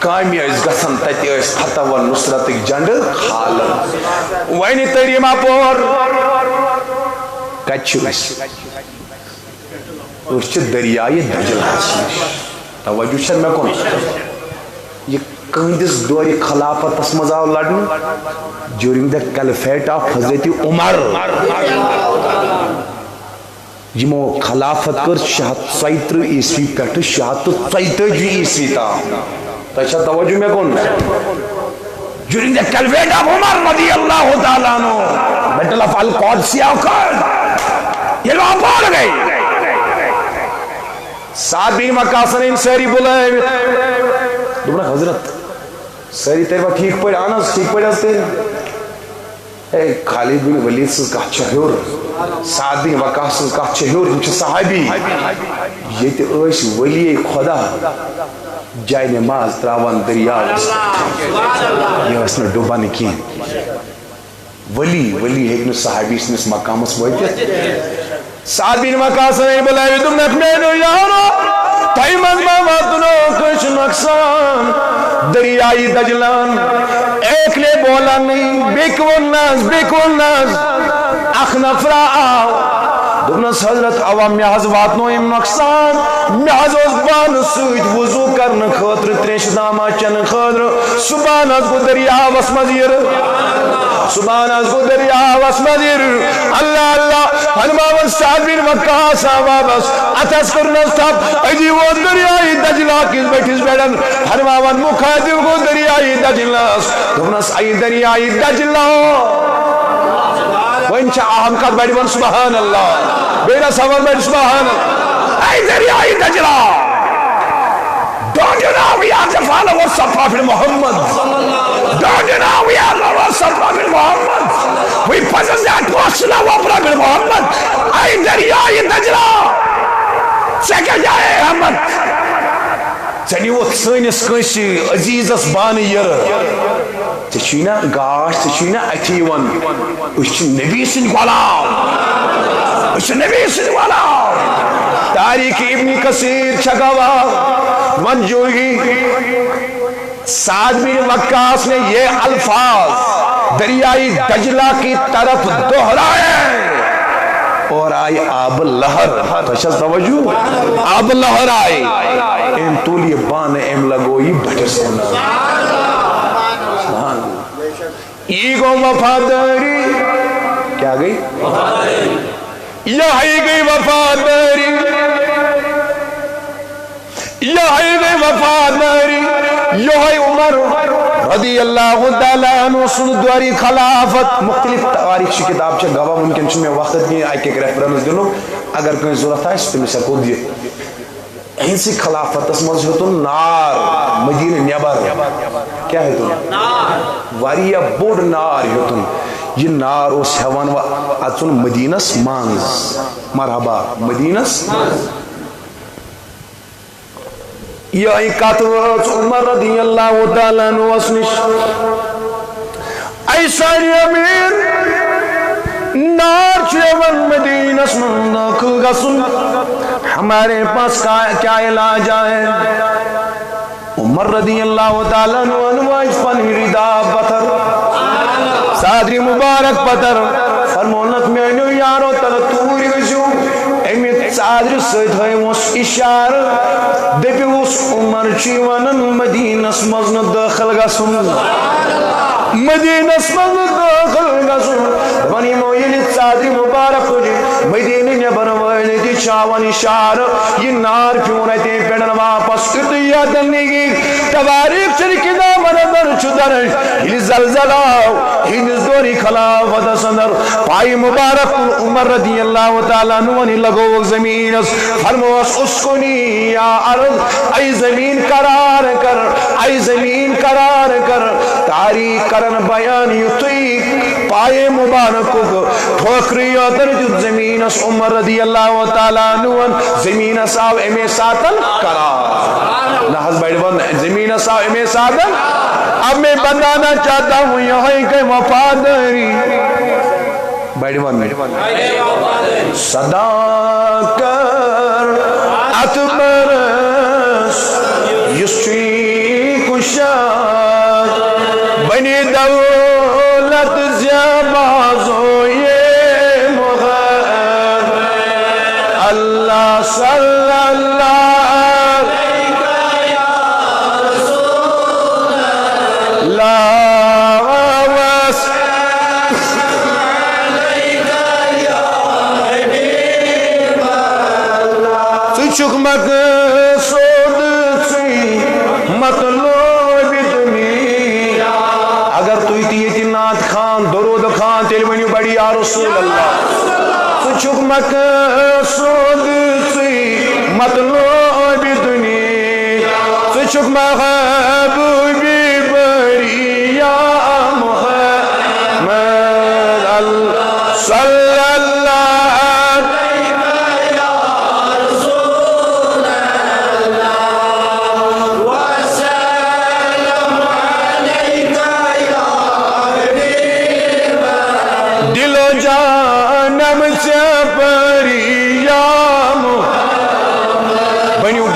کامی گھن تتہ فتح و نصرت جنڈ حالت ون تریم اپور کت دریائے دجلس نش توجہ مے کن یہ کہندس دور خلافت مز آو لڑن ڈیورنگ دا کیلفیٹ آف حضرت عمر یمو خلافت کر 630 عیسوی پہ 633 عیسوی تا توجہ مے کن ڈیورنگ دا کیلفیٹ آف عمر رضی اللہ تعالیٰ عنہ بیٹل آف القادسیہ یہ لوگ پڑ گئی سعد بن وقاص نے ان ساری بلائے دوبنا حضرت ساری تیرے با ٹھیک پڑھ آنا ٹھیک پڑھ آستے اے خالد بن ولید سے کہا چہور سعد بن وقاص سے کہا چہور انچہ صحابی یہ تے ایش ولی خدا جائے نماز تراوان دریا یہ اسنے ڈوبا نکین ولی ایک نے صحابی اس مقام اس وقت سعد بن وقاص نے بلائے تم نکمینو یارو تائی مزمہ تنو کچھ نقصان دریائی دجلان ایک لے بولا نہیں بیکون ناز اخنفرا آو دونس حضرت عوام محض واتنو ام نقصان محض بان سوید وضو کرن خاطر تریش داما چن خاطر سبحان از کو دریا واسمدیر سبحان از کو دریا واسمدیر اللہ اللہ ہنماون سعد بن وقاص آوابس اتس کرنستاب ایدی وہ دریائی دجلا کس بیٹھس بیڑن ہنماون مخادم کو دریائی دجلاس دونس ای دریائی دجلا وانچہ اہم قد بیٹھ بن سبحان اللہ بیڑا سوال بیٹھ سبحان اللہ ای دریائی دجلا Don't you know we are the followers of Prophet Muhammad? Don't you know we are the followers of Prophet Muhammad? We possess that portion of Prophet Muhammad. Ay Darya-i Dajla. Second Jai Ahmad. Seni o sٲنِس کٲنٛسہِ عزیٖزس بانہٕ یِرٕ ژےٚ چھُے نا گاش ژےٚ چھُے نا اَتھی یِوان أسۍ چھِ نبی سٕنٛدۍ غلام أسۍ چھِ نبی سٕنٛدۍ غلام تاریخ ابن کثیر چھےٚ گواہ منجوگی سعد بن وقاص نے یہ الفاظ دریائی دجلہ کی طرف دہرائے اور آئی آب لہر تشہر توجہ آب لہر آئی ام تولی بان ام لگوئی بٹر سونا ایگو وفاداری کیا گئی یہی گئی وفاداری یہی گئی وفاداری یہی عمر رضی اللہ تعالیٰ عنہ سندواری خلافت مختلف تاریخ کی کتاب چھے گواہ ممکن چھے میں وقت نہیں آئی کہ ریفرنس دنو اگر کوئی ضرورت ہے اس پہ میں سکو دیئے اینسی خلافت اس مجھے تو نار مدینہ نیبر کیا ہے تو واریا بوڑ نار ہے تو یہ نار اس حیوان و اچھن مدینس مانز مرحبا مدینس یہ کاتوات عمر رضی اللہ تعالیٰ عنہ وسنش ایسا امیر نار چیون مدینہ من داخل گسن ہمارے پاس کیا علاج ہے عمر رضی اللہ تعالیٰ عنہ وائش پنی ردا پتر صادری مبارک پتر فرمونت میں نیو یارو تل توری گشو امیت صادر سید ہے اس اشار دبی اس عمر چیوانن مدینہ مزن داخل گسن مدینہ مزن داخل گسن ونی مویلی صادری مبارک جی مدینہ نبر ویلی دی چاوان اشار یہ نار کیوں رہتے پیڑن واپس کردیا دنگی تواریخ چلکی دامن در چدر ہی زلزلہ ہی نزدوری خلافت سندر پائی مبارک عمر رضی اللہ تعالیٰ نوانی لگو زمین فرموس اسکنی یا عرض ای زمین قرار کر ای زمین قرار کر تاریخ کرن بیان یطیق پائے مبارک کو ٹھوکری در جو زمین اس عمر رضی اللہ تعالیٰ نوان زمین صاحب امی ساتن قرار لحظ بیٹھ بند زمین صاحب امی ساتن اب میں بتانا چاہتا ہوں یہاں کہ وفاداری بیٹھ بند صدا کر اتبرس یسچی کو شان بنی دولت زیبازو یہ محمد اللہ صلی اللہ چک مقصود سی مطلوب دنی اگر تو یہ نعت خان درود خان تیل ونیو بڑی یا رسول اللہ چک مقصود سی مطلوب دنی چک محبوبی بڑی یا محمد صلی اللہ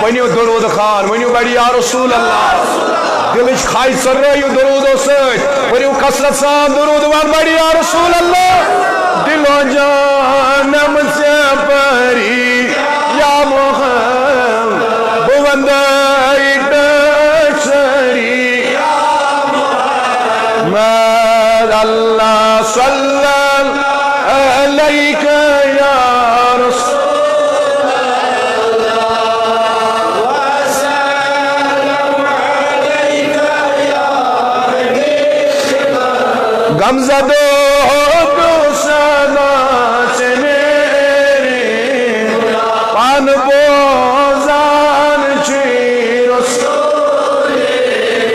بنیو درود خان ونیو بڑی یا رسول اللہ دلچ خائی سر رہیو درود و سچ ونیو کسرت سان درود وان بڑی یا رسول اللہ دل و جانم سے پری یا محمد بوندائی ڈچری یا محمد اللہ صلی علیکہ یا رسول غمزدو دو صدا سے میرے پان بوزان چی رسول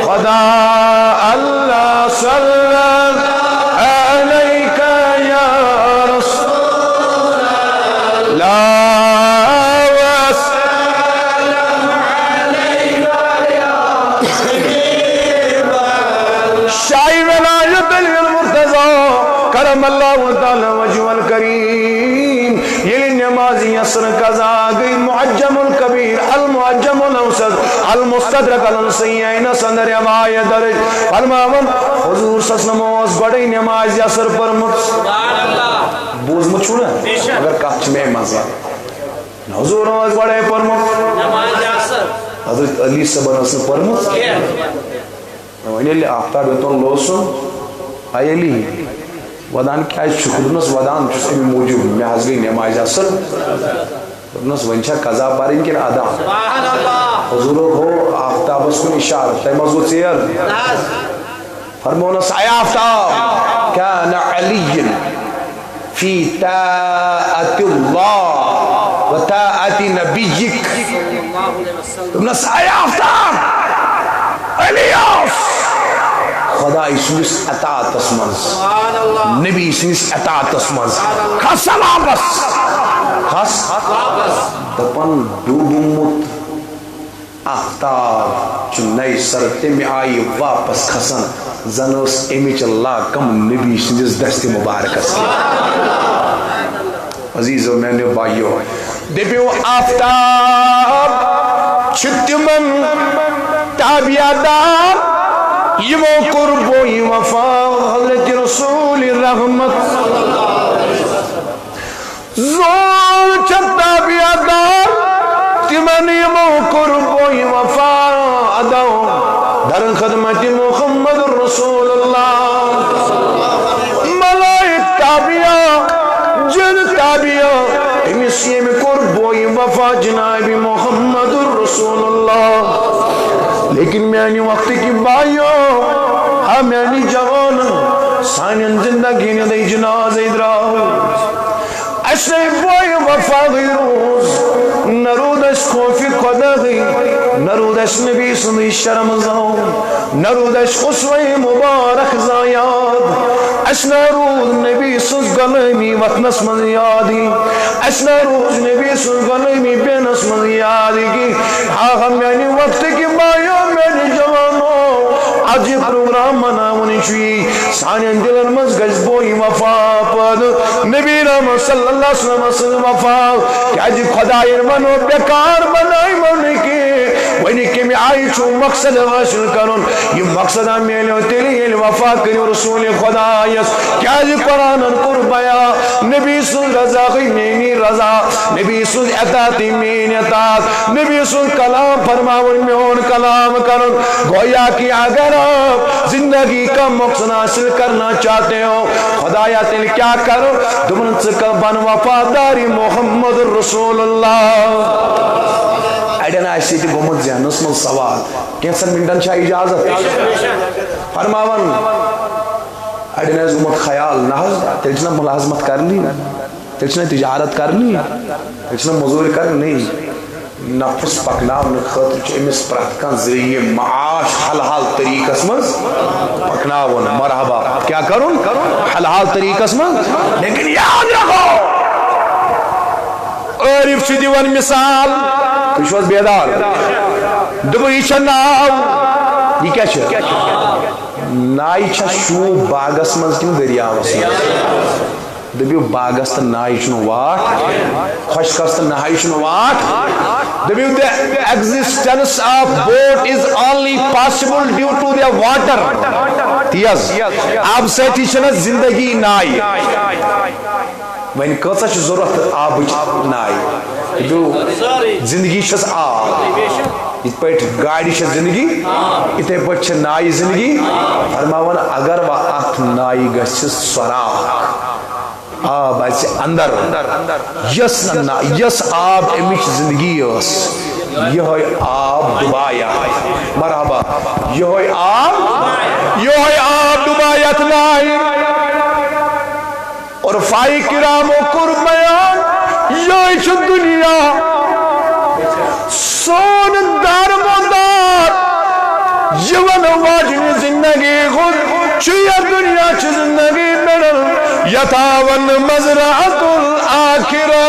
خدا اللہ صلی علیکہ یا رسول اللہ وسلم علیکہ یا شاہی ولایت کرم اللہ تعالی وجہ الکریم یہ نمازی اثر قضا گئی معجم الکبیر المعجم الاوسط المستدرک الانسیین صدر امائی درج فرماون حضور صلی اللہ علیہ وسلم بڑی نمازی اثر پر بوز مت چھوڑا اگر کچھ میں مزہ حضور نماز بڑے پر نمازی اثر حضرت علی صبر اسن پر ونیل آفتاب تو لوسن آئی علی ودان کیا شکرنس ودان جس امی موجود میں حضر نماز اثر ورنس ونچہ قضا پارین کن ادا حضور ہو آفتاب اس کو اشار تیمزو سیر فرمونس آئی آفتاب کان علی فی طاعت اللہ و طاعت نبیک ورنس آئی آفتاب علیاس خدا اسمس اطاعت اسمنز نبی اسمس اطاعت اسمنز خاص لابس خاص دپن ڈوبمت آفتاب چنائی سر تمی آئی واپس کھسن زنوس امیچ اللہ کم نبی اسمس دست مبارک اس کی عزیز و میں نے بائیو دپیو آفتاب چھتمن تابیادار یمو قربو وفا حضرت رسول رحمت زور چھتا بیادار تمن یمو قربو وفا ادو در خدمت محمد رسول اللہ ملائک تابعہ جن تابعہ امیسی میں قربو وفا جناب محمد رسول اللہ لیکن میانی وقت کی بائیو ہاں میانی جوان سانین زندگی نے دی جناز ادراؤ اشنے بوئی وفا غیروز نرود اس خوفی قدغی نرود اس نبی سنی شرم زاؤ نرود اس خسوی مبارک زایاد اشنا روز نبی سز گلمی وطنس من یادی اشنا روز نبی سز گلمی بینس من یادی کی ہاں میانی وقت کی بائیو میانی جوانو آج یہ پروگرام مناونی چوئی سانین دلن مز گزبوئی وفا پد نبی رحم صلی اللہ علیہ وسلم وفا کہ آج خدایر منو بیکار بنائی منی کی ونی کمی آئی چھو مقصد حاصل کرن یہ مقصد میلیو تیلی یل وفا کرو رسول خدا یس کیا جی قرآن کر بیا نبی سن رضا غی مینی رضا نبی سن اطاعت مین اطاعت نبی سن کلام فرماون میون کلام کرن گویا کہ اگر آپ زندگی کا مقصد حاصل کرنا چاہتے ہو خدایا تیل کیا کرو دمن چکا بن وفاداری محمد رسول اللہ ایڈن آئیسی تی گمت ذہنس من سوال کینسر منٹن چھا اجازت فرماون ایڈن آئیس گمت خیال نحض تیلچنا ملازمت کرنی تیلچنا تجارت کرنی تیلچنا مزور کرنی نفس پکناون خاطر چھ امس پرت کان ذریعہ معاش حلال طریقس مز پکناون مرحبا کیا کرن حلال طریقس مز لیکن یاد رکھو عارف چھ دیوان مثال تشوز بیدار دبو یہ چھ ناو یہ کیا چھ نائی چھ شو باغس مز کن دریاوس مز دبیو باغس تا نائی چھ واٹ خشکس تا نائی چھ what دبیو the existence of boat is only possible due to the water تیز آب سیتی چھنا زندگی نائی وین کسا چھ ضرورت آب نائی دبیو زندگی چھس آب ات پیٹ گاڑی چھ زندگی اتے پیٹ چھ نائی زندگی فرماون اگر وہ اخ نائی گس سوراخ آب ایسے اندر یس آب امیچ زندگی اس یہ آب دبایا مرحبا یہ آب دبایت نائی اور فائی کرام و قربیان یہ چھ دنیا سون دار مدار یون واجن زندگی خود چھ دنیا چھ زندگی میرل یتاون مزرعت الآخرہ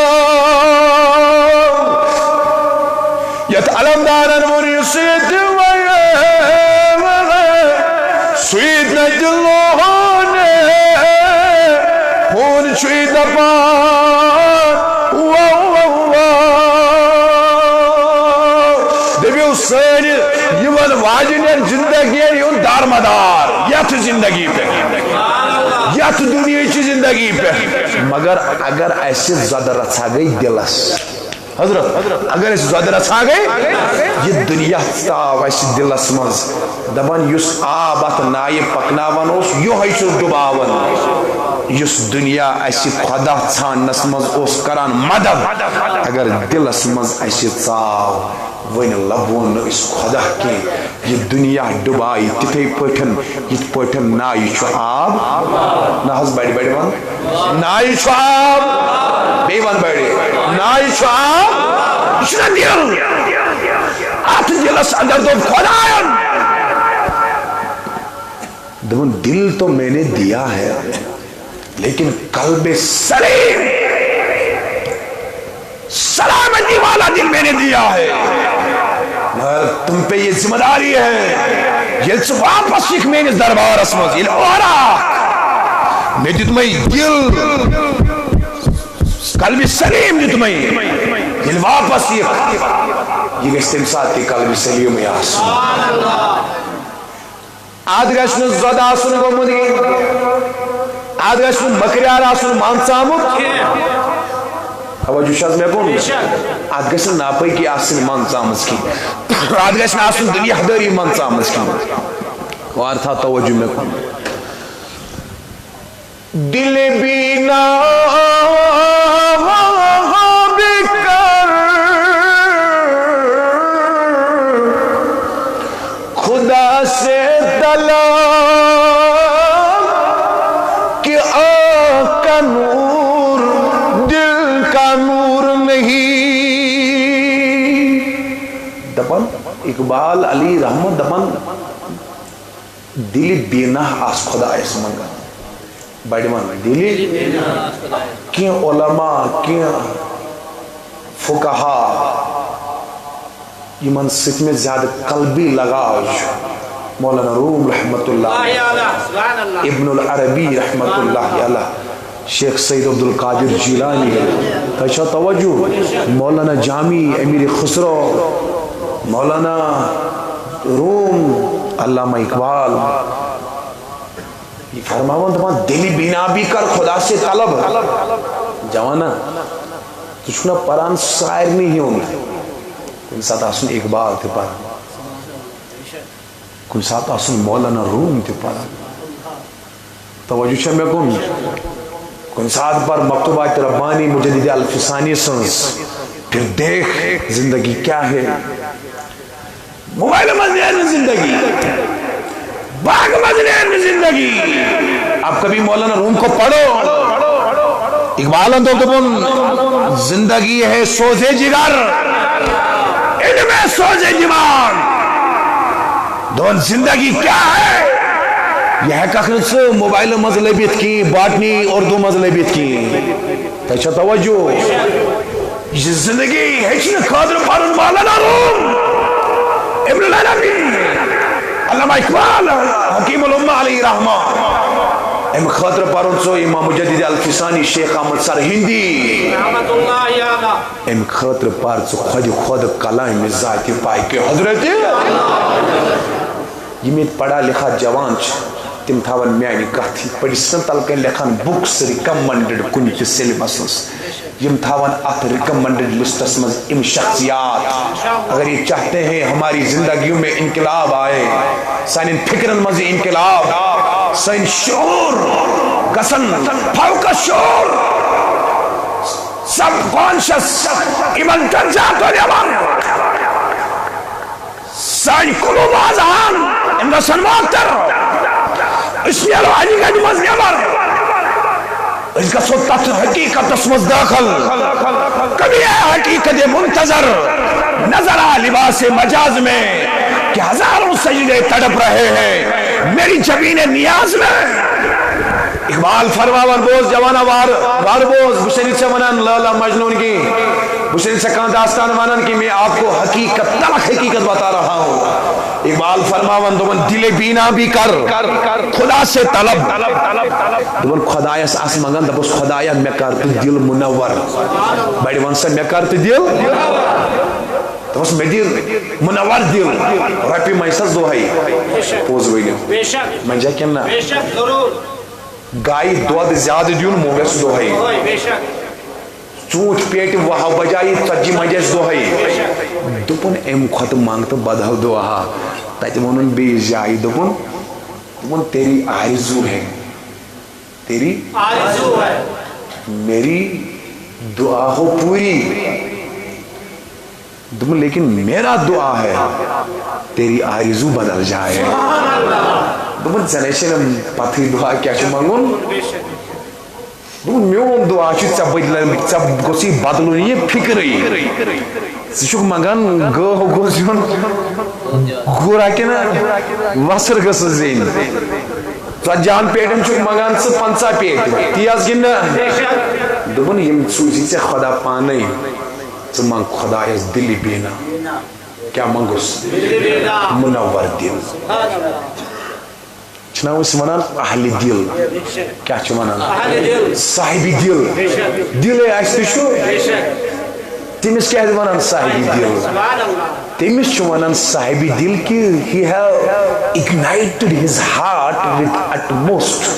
یت علمدارن موری سید سوید نجلونے ہون چوید پان دبیو سانی یون واجنین زندگی یون دارمدار یت زندگی پہ یت دنیا چی زندگی پہ مگر اگر ایسے زد رچا گئی دلس حضرت اگر ایسے زد رچا گئی یہ دنیا تاو ایسے دلس مز دبان یس آبات نائی پکناوان اس یو ہے چو دباون یس دنیا ایسے خدا ژھانڈنس مز اس کران مدد اگر دلس مز ایسے تاو ون لبون اس خدا کی یہ دنیا ڈبائی تتھے پٹھن یہ پٹھن نائی چھو آب ناز بڑی بڑی ون نائی چھو آب بے ون بڑی نائی چھو آب اشنا دل آت دلس اندر دو خدایان دون دل تو میں نے دیا ہے لیکن قلب سلیم سلامتی والا دل میں نے دیا ہے مگر تم پہ یہ ذمہ داری ہے یہ سے واپس ایک میں نے دربار اسمز یہ اورا میں دیتمائی دل قلب سلیم دیتمائی یہ واپس یہ گشتیم ساتھ قلب سلیم یا سبحان آدگشن زد آسن کو مدی آدگشن بکریار آسن مانسامت توجہ شاز میں کون آدگشن ناپائی کی آسن مانسامت کی آدگشن آسن دنیا داری مانسامت کی وار تھا توجہ میں کون دل بینا بکر خدا سے کہ آنکھ کا نور دل کا نور نہیں دپن اقبال علی رحمت دپن دل بینا آس خدا ایس منگا بڑی من دل کیا علماء کیا فقہا یمن سکھ میں زیادہ قلبی لگاؤ مولانا روم رحمت اللہ ابن العربی رحمت اللہ علیہ شیخ سید عبد القادر جیلانی تشا توجہ مولانا جامی امیر خسرو مولانا روم علامہ اقبال یہ فرماون دپان دلی بینا بھی کر خدا سے طلب جوانا تو چھنا پران سائر نہیں ہی ہوں کن ساتھ آسن اقبال تے پران کن ساتھ آسن مولانا روم تے پران توجہ چھا میں کن ساتھ پر مکتوبات ربانی مجدد الفسانی سنس پھر دیکھ زندگی کیا ہے موبائل مزنین زندگی باغ مزنین زندگی اب کبھی مولانا روم کو پڑھو اقبال تو زندگی ہے سوزے جگر علم ہے سوزے دماغ دون زندگی کیا ہے یہ ہے کخن سے موبائل مذہبیت کی باٹنی اردو مذہبیت کی تیچہ توجہ یہ زندگی ہے چنہ قادر پارن مولانا روم ابن العربی علامہ اقبال حکیم الامہ علیہ رحمہ ام خاطر پارن سو امام مجدد الفسانی شیخ احمد سر ہندی ام خاطر پار سو خود کلام ذاتی پائی کے حضرت یہ میت پڑھا لکھا جوان تم تھاون میانی کہتی پڑھی سنتل کے لکھن بکس ریکمنڈڈ کنی سیلیبسس یم تھاون ات ریکمنڈڈ لسٹس مز ام شخصیات اگر یہ چاہتے ہیں ہماری زندگیوں میں انقلاب آئے سائن فکرن مز انقلاب سائن شعور گسن فوق شعور سب کانشس ایمن تنزات و لیمان سائن قلوب آزان اندسن ماکتر اس میں الوانی کا جمز نیمار اس کا سلطت حقیقت اسمز داخل کبھی ہے حقیقت منتظر نظر آ لباس مجاز میں کہ ہزاروں سجدے تڑپ رہے ہیں میری جبین نیاز میں اقبال فرماون بوز جوانا وار بوز بشری سے منن لالا مجنون کی بشری سے کان داستان منن کی میں آپ کو حقیقت تلخ حقیقت بتا رہا ہوں اقبال فرماون دومن دل بینا بھی کر خدا سے طلب دومن خدایا سے آس مگن دبس خدایا میں کرت دل منور بڑی ونسا میں کرت دل دبس میں دل منور دل رپی میسر دوہائی پوز ویلیو من جا کیا نا گائی دود زیادہ دیون مویس دوہائی چونٹ پیٹ وہاں بجائی تجی مجیس دوہائی دوپن ایم خط مانگتا بدھو دعا تاکہ منن بے جائی دوپن تیری آرزو ہے تیری آرزو ہے میری دعا ہو پوری دوپن لیکن میرا دعا ہے تیری آرزو بدل جائے دوپن زنیشن پتھری دعا کیا چھو مانگون میون دعا چب گوسی بدلون یہ فکری سشک مگان گو گوسیون گورا کے نا وسر گس زین جان پیٹن چک مگان سے 50 پیٹ تیاز گن دبن یم سوزی سے خدا پانے سے مانگ خدا اس دلی بینا کیا مانگوس منور دل چھناو اس منان اہل دل کیا چھو منان صاحبی دل دل ایسے شو تیمس کیا ہے منان صاحبی دل تیمس چھو منان صاحبی دل کی he have ignited his heart with utmost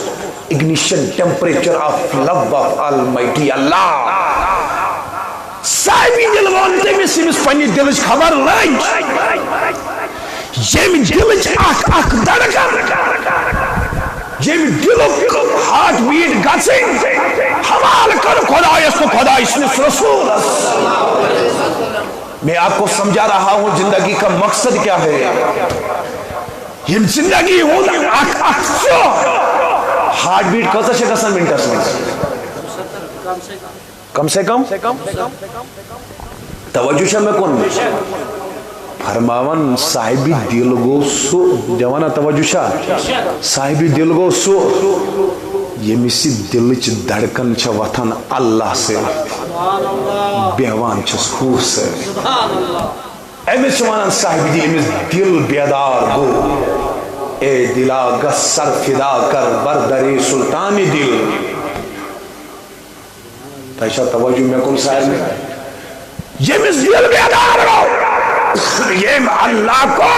ignition temperature of love of Almighty Allah صاحبی دل وان تیمس پنی دلش خبر لائج یم دلچ اخ دڑکن یم دلک ہارٹ بیٹ گژھن حوالہ کر خدایس کو خدای سنس رسول میں آپ کو سمجھا رہا ہوں زندگی کا مقصد کیا ہے یم زندگی ہو اخ ہارٹ بیٹ کتا چھ گژھان منٹس مز کم سے کم توجہ چھ میں کون فرماون صاحبی دل گو سو جوانا توجہ شاہ صاحبی دل گو سو یمیسی دلچ دھڑکن چھ وطن اللہ سے بیوان چھس خوف سے امیس چمانن صاحبی دل امیس دل بیدار گو اے دلا گس سر فدا کر بردر سلطانی دل تیشہ توجہ میں کن صاحب میں یمیس دل بیدار گو یہ اللہ کو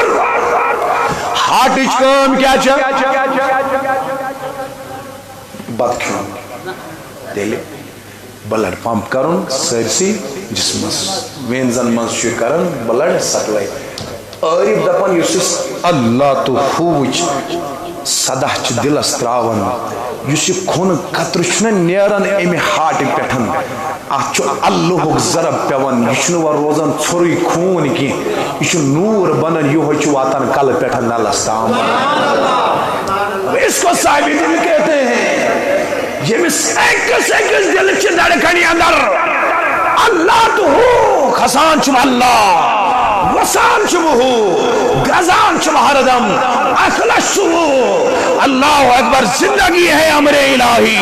ہارٹچ کام کیا بت کھیون تیل بلڈ پمپ کرن سرسی جسمس وینزن مز کرن بلڈ سپلائی عارف دپان یس اللہ تو ہوچ سدا دلس تراون اس کھن قطر نیران امہ ہارٹ پہ ات اللہ ضرب پیوان یہ روزان ژھوری خون کی یہ نور بنان یہ واتان کل پہ نلس تام اس کو صاحب دل کہتے ہیں یمس ایکس دل چھ دھڑکنی اندر اللہ تو ہو کھسان چھ اللہ وسان چھ وہ گزان چھ ہردم اخلص چھ اللہ اکبر زندگی ہے امر الہی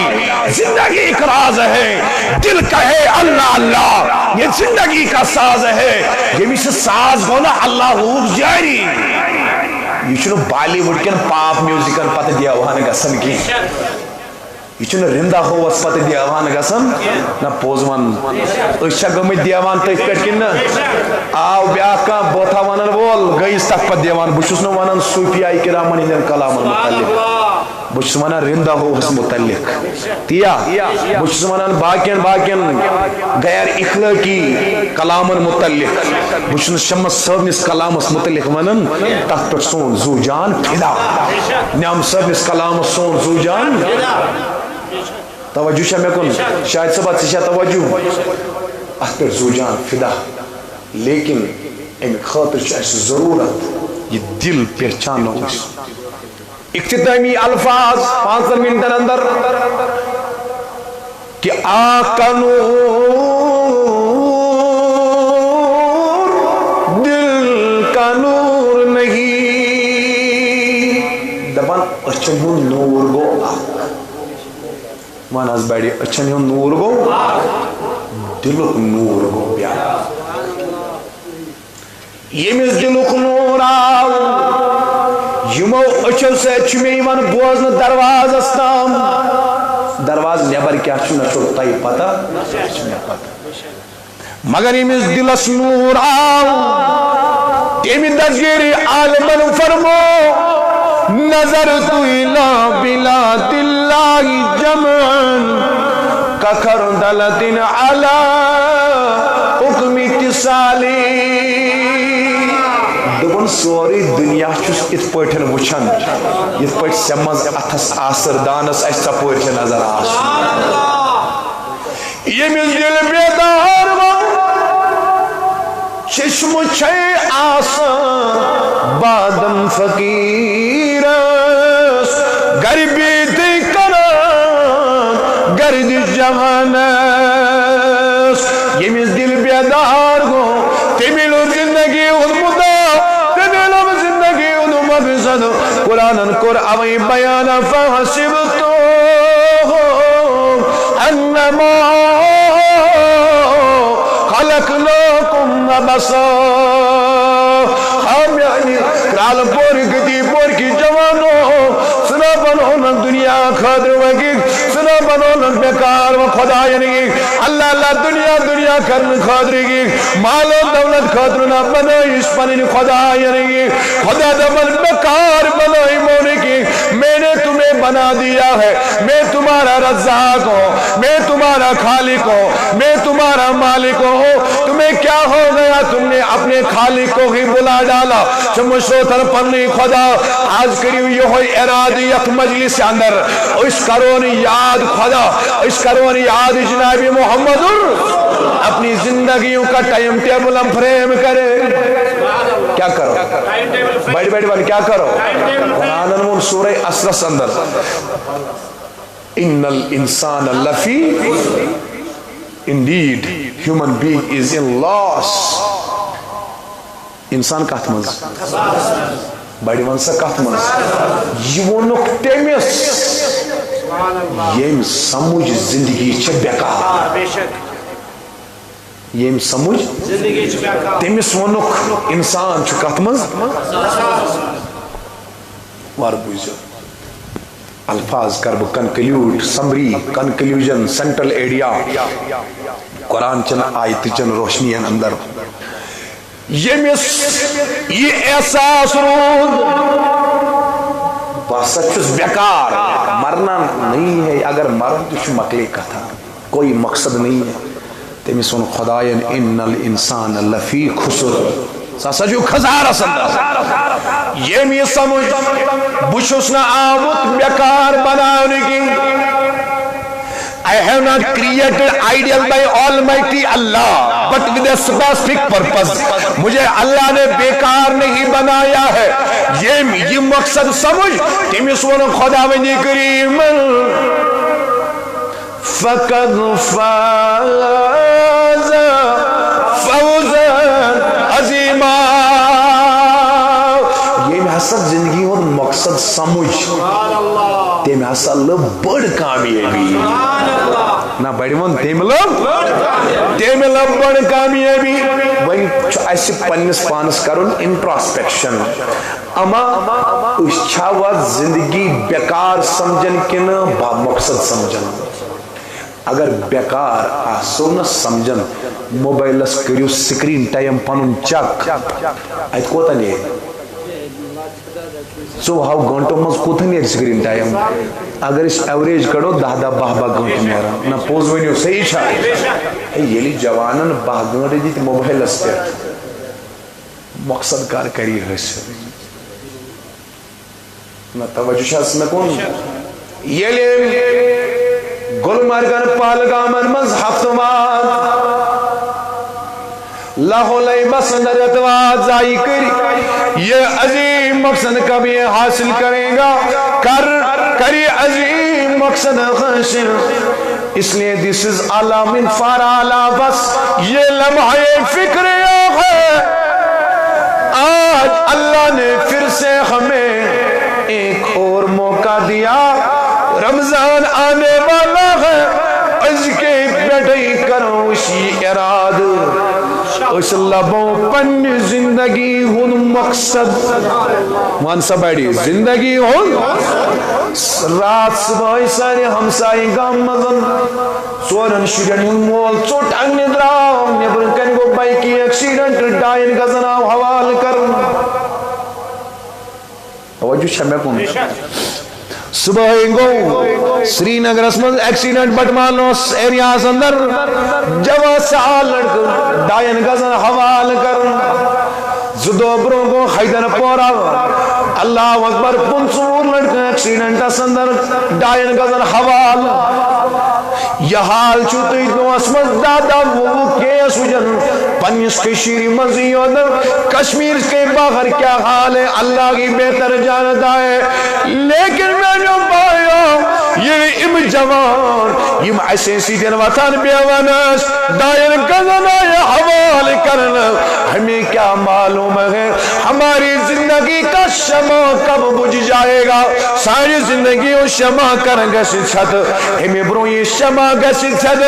زندگی ایک راز ہے دل کہے اللہ اللہ یہ زندگی کا ساز ہے یمس ساز ہونا اللہ روح جاری یہ بالی ووڈ کن پاپ میوزکن پتہ دیوان گسن کی یہ رندا ہوس پتہ دیوان گسن نہ پوز ون اچھا گمت دیوان تھی پہ کن آو بیا بوتھا ونن وول گئیس تک پہ دیوان بہس نا ونان صوفیاء کرامن ہند کلامن متعلق بہس ونان رندا ہوس متعلق تیا بہس ونان باقین غیر اخلاقی کلامن متعلق بہس شمس صٲبنس کلامس متعلق ونان تک پہ سون زو جان فدا نعم صٲبنس کلامس سون زو جان توجہ چھا مے کن شاید صبح سے توجہ ات پہ زو جان فدا لیکن امہ خاطر اس ضرورت یہ دل پہچانو اختتامی الفاظ 5 منٹن اندر کہ آقا نور دل کا نور نہیں دبان اچھن ہوں نور گو مان از بیڑی اچھن ہوں نور گو دلک نور گو بیان یمس دلک نور آو یمو اچھو سے چمی من بوزن دروازہ استام دروازہ نیبر کیا چھو نہ چھوڑ تائی پتا مگر یمس دلس نور آو تیمی دزگیری عالمن فرمو نظرت الى بلاد اللہ جمعن کخردلت علی حکم اتصالی دبن سوری دنیا چھس ات پٹھن وچھن ات پٹ سمز اتھس آسر دانس اس سپور چھ نظر آسن یمس دل بیدار چشم چھے آسان بادم فقیرس غریبی دی کران گرد جوانس یمس دل بیدار گو تیمیلو زندگی ادمدا تیمیلو زندگی ادمد قرآن کر اوی بیانا فحسبتو انما خلقناکم عبسا ہم یعنی کرال پور کی جوانو سنا بنونا دنیا خادر وگی سنا بنونا بیکار و خدا یعنی اللہ دنیا کرن خادر گی مال و دولت خادر نہ بنائی اس پنین خدا یعنی خدا دبن بیکار بنائی مونے کی میں نے تمہیں بنا دیا ہے میں تمہارا رزاق ہوں میں تمہارا خالق ہوں میں تمہارا مالک ہوں تمہیں کیا ہو گیا تم نے اپنے خالق کو ہی بلا ڈالا چمشوتر پنی خدا آج کریو یہ ہوئی ارادی یک مجلس اندر اس کرون یاد خدا اس کرون یاد جناب محمد اپنی زندگیوں کا ٹائم ٹیبل ہم فریم کرے کیا کرو بیٹھ والے کیا کرو قرآن انمون سورہ اسرس اندر ان الانسان لفی indeed human being is in loss انسان کات منز بڑی ونسا کات منز یہ ونک تیمیس یم سمجھ زندگی چھ بیکار یم سمجھ تیمیس ونک انسان چھ کات منز وار بوزو الفاظ کرب کنکلیوڈ سمری کنکلیوژن سینٹرل ایریا قرآن چن آیت چن روشنی اندر یمس یہ احساس رود بس بیکار مرنا نہیں ہے، اگر مرن تو مکلی کتھا، کوئی مقصد نہیں ہے. تمس ون خدائن ان الانسان لفی خسر، سا جو خسارہ سند یم یہ سمجھ بچھس نا آمت بیکار بنانے کی. I have not created ideal by Almighty Allah but with a specific purpose. مجھے اللہ نے بیکار نہیں بنایا ہے، یہ مقصد سمجھ. تمس ون خداوند کریم فقد فاز فوزا عظیما. یہ ہسا زندگی ہند مقصد سمجھ، تم ہسا لب بڑ کامیابی نہ بڑ ون تم لب بڑ کامیابی. ون اس پنس پانس کرن انٹراسپیکشن، اما چھا زندگی بیکار سمجھن کن با مقصد سمجھن. اگر بیکار آسو نا سمجھن موبائلس کریو سکرین ٹائم پنن چک ات کوتا نیے 24 گھنٹوں مز کوتا نیے سکرین ٹائم. اگر اس ایوریج کرو 10-12 گھنٹوں نیرا نہ پوز ونیو صحیح چھا یلی جوانن 12 گھنٹے دیت موبائلس پہ مقصد کار کری حاصل نہ توجہ شاس میں کون یلی گلمرگن پہلگامن مز ہفتواد لاہولی بسند رتواد زائی کری یہ عظیم مقصد کبھی حاصل کرے گا. کری عظیم مقصد حاصل. اس لیے this is اعلیٰ من فارالا بس یہ لمحہ فکر ہے. آج اللہ نے پھر سے ہمیں ایک اور موقع دیا. رمضان آنے والا ہے، اس کے بیٹھے کرو اسی اراد اس لبوں پن زندگی ہن مقصد مان سا بڑی زندگی ہن. رات صبح سارے ہمسائی گام مزن سورن شرین مول چوٹ انگی دراؤ نیبر کن گو بائکی ایکسیڈنٹ ڈائن گزناو حوال کرن. توجہ چھمے کن صبح گو سری نگر اسمن ایکسیڈنٹ بٹمالوس ایریاز اندر جوان سال لڑکن ڈائن گزن حوال کرن. زدو برو کو حیدر پورا اللہ اکبر 500 لڑکن ایکسیڈنٹ اسندر ڈائن گزن حوال. یہ حال چھوٹی دو اسمن دادا وہ کیس وجن پنیس کشیری مزیون کشمیر کے باہر کیا حال ہے اللہ کی بہتر جانتا ہے. لیکن میں نے پایا یہ ام جوان یم ایسے سیدھن وطن بیوانس دائر گزنا یا حوال کرنا. ہمیں کیا معلوم ہے ہماری زندگی کا شمع کب بجھ جائے گا. ساری زندگی و شمع کر گسی چھت ہمیں برو یہ شمع گسی چھت.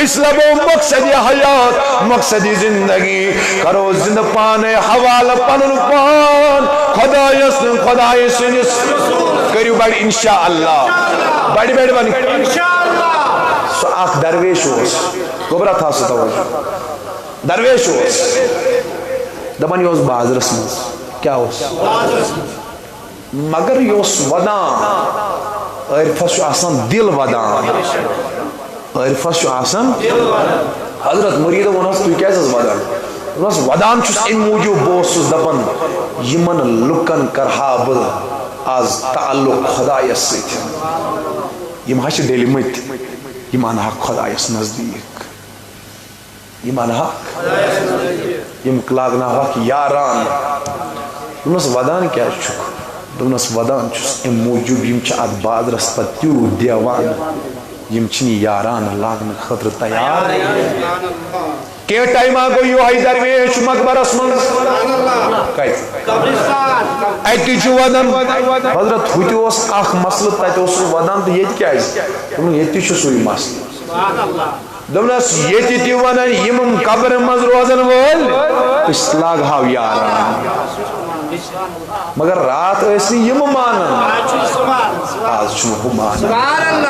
اس لبو مقصد حیات مقصد زندگی کرو زند پانے حوال پنن پان خدای سنس کریو بڑی انشاءاللہ بڑی بنی سو آخ درویش ہوس گبرہ تھا ستا ہوئی درویش ہوس دبانی ہوس بازرس میں کیا ہوس مگر یوس ودان عرفت شو آسان دل ودان عرفت شو آسان حضرت مرید ونس تو کیسے ودان ونس ودان چھس ان موجود بوسس دپن یمن لکن کرہا بل آز تعلق خدایس سیت یم ہاش دل مت یم انہا خدایس نزدیک یم انہا یم کلاگنا وقت یاران ونس ودان کیا چھک ونس ودان چھس ام موجود یم چھ اد بادرس پتیو دیوان یم چھنی یاران لاگن خطر تیار کہ ٹائم آگو یو آئی درویش مقبر اسمان ایتی چھو ودن حضرت ہوتی اس آخ مسئلہ تیتے اس ودن تو یہ کیا ہے تمہیں یتی چھو سوئی مسئلہ دمناس یتی تی ودن یمم قبر مزروزن وول اس لاغ ہاو یاران مگر رات ایسی یم مانن آج چھو ہو مانن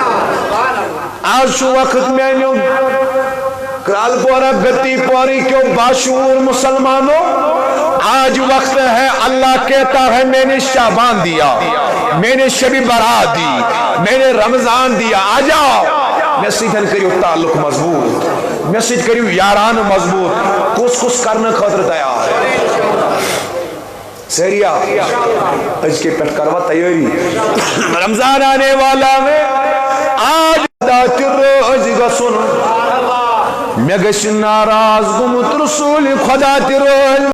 آج چھو وقت میں نیو کرال پورا گتی پوری کیوں باشعور مسلمانوں، آج وقت ہے، اللہ کہتا ہے میں نے شعبان دیا، میں نے شب برات دی، میں نے رمضان دیا، آ جاؤ میں سیدھن کریو تعلق مضبوط، میں سیدھ کریو یاران مضبوط، کس کرنے خاطر تیار سیریا اج کے پیٹ کروا تیاری، رمضان آنے والا میں آج دات روز گسن میں گش ناراض گمت رسول خدا تی روز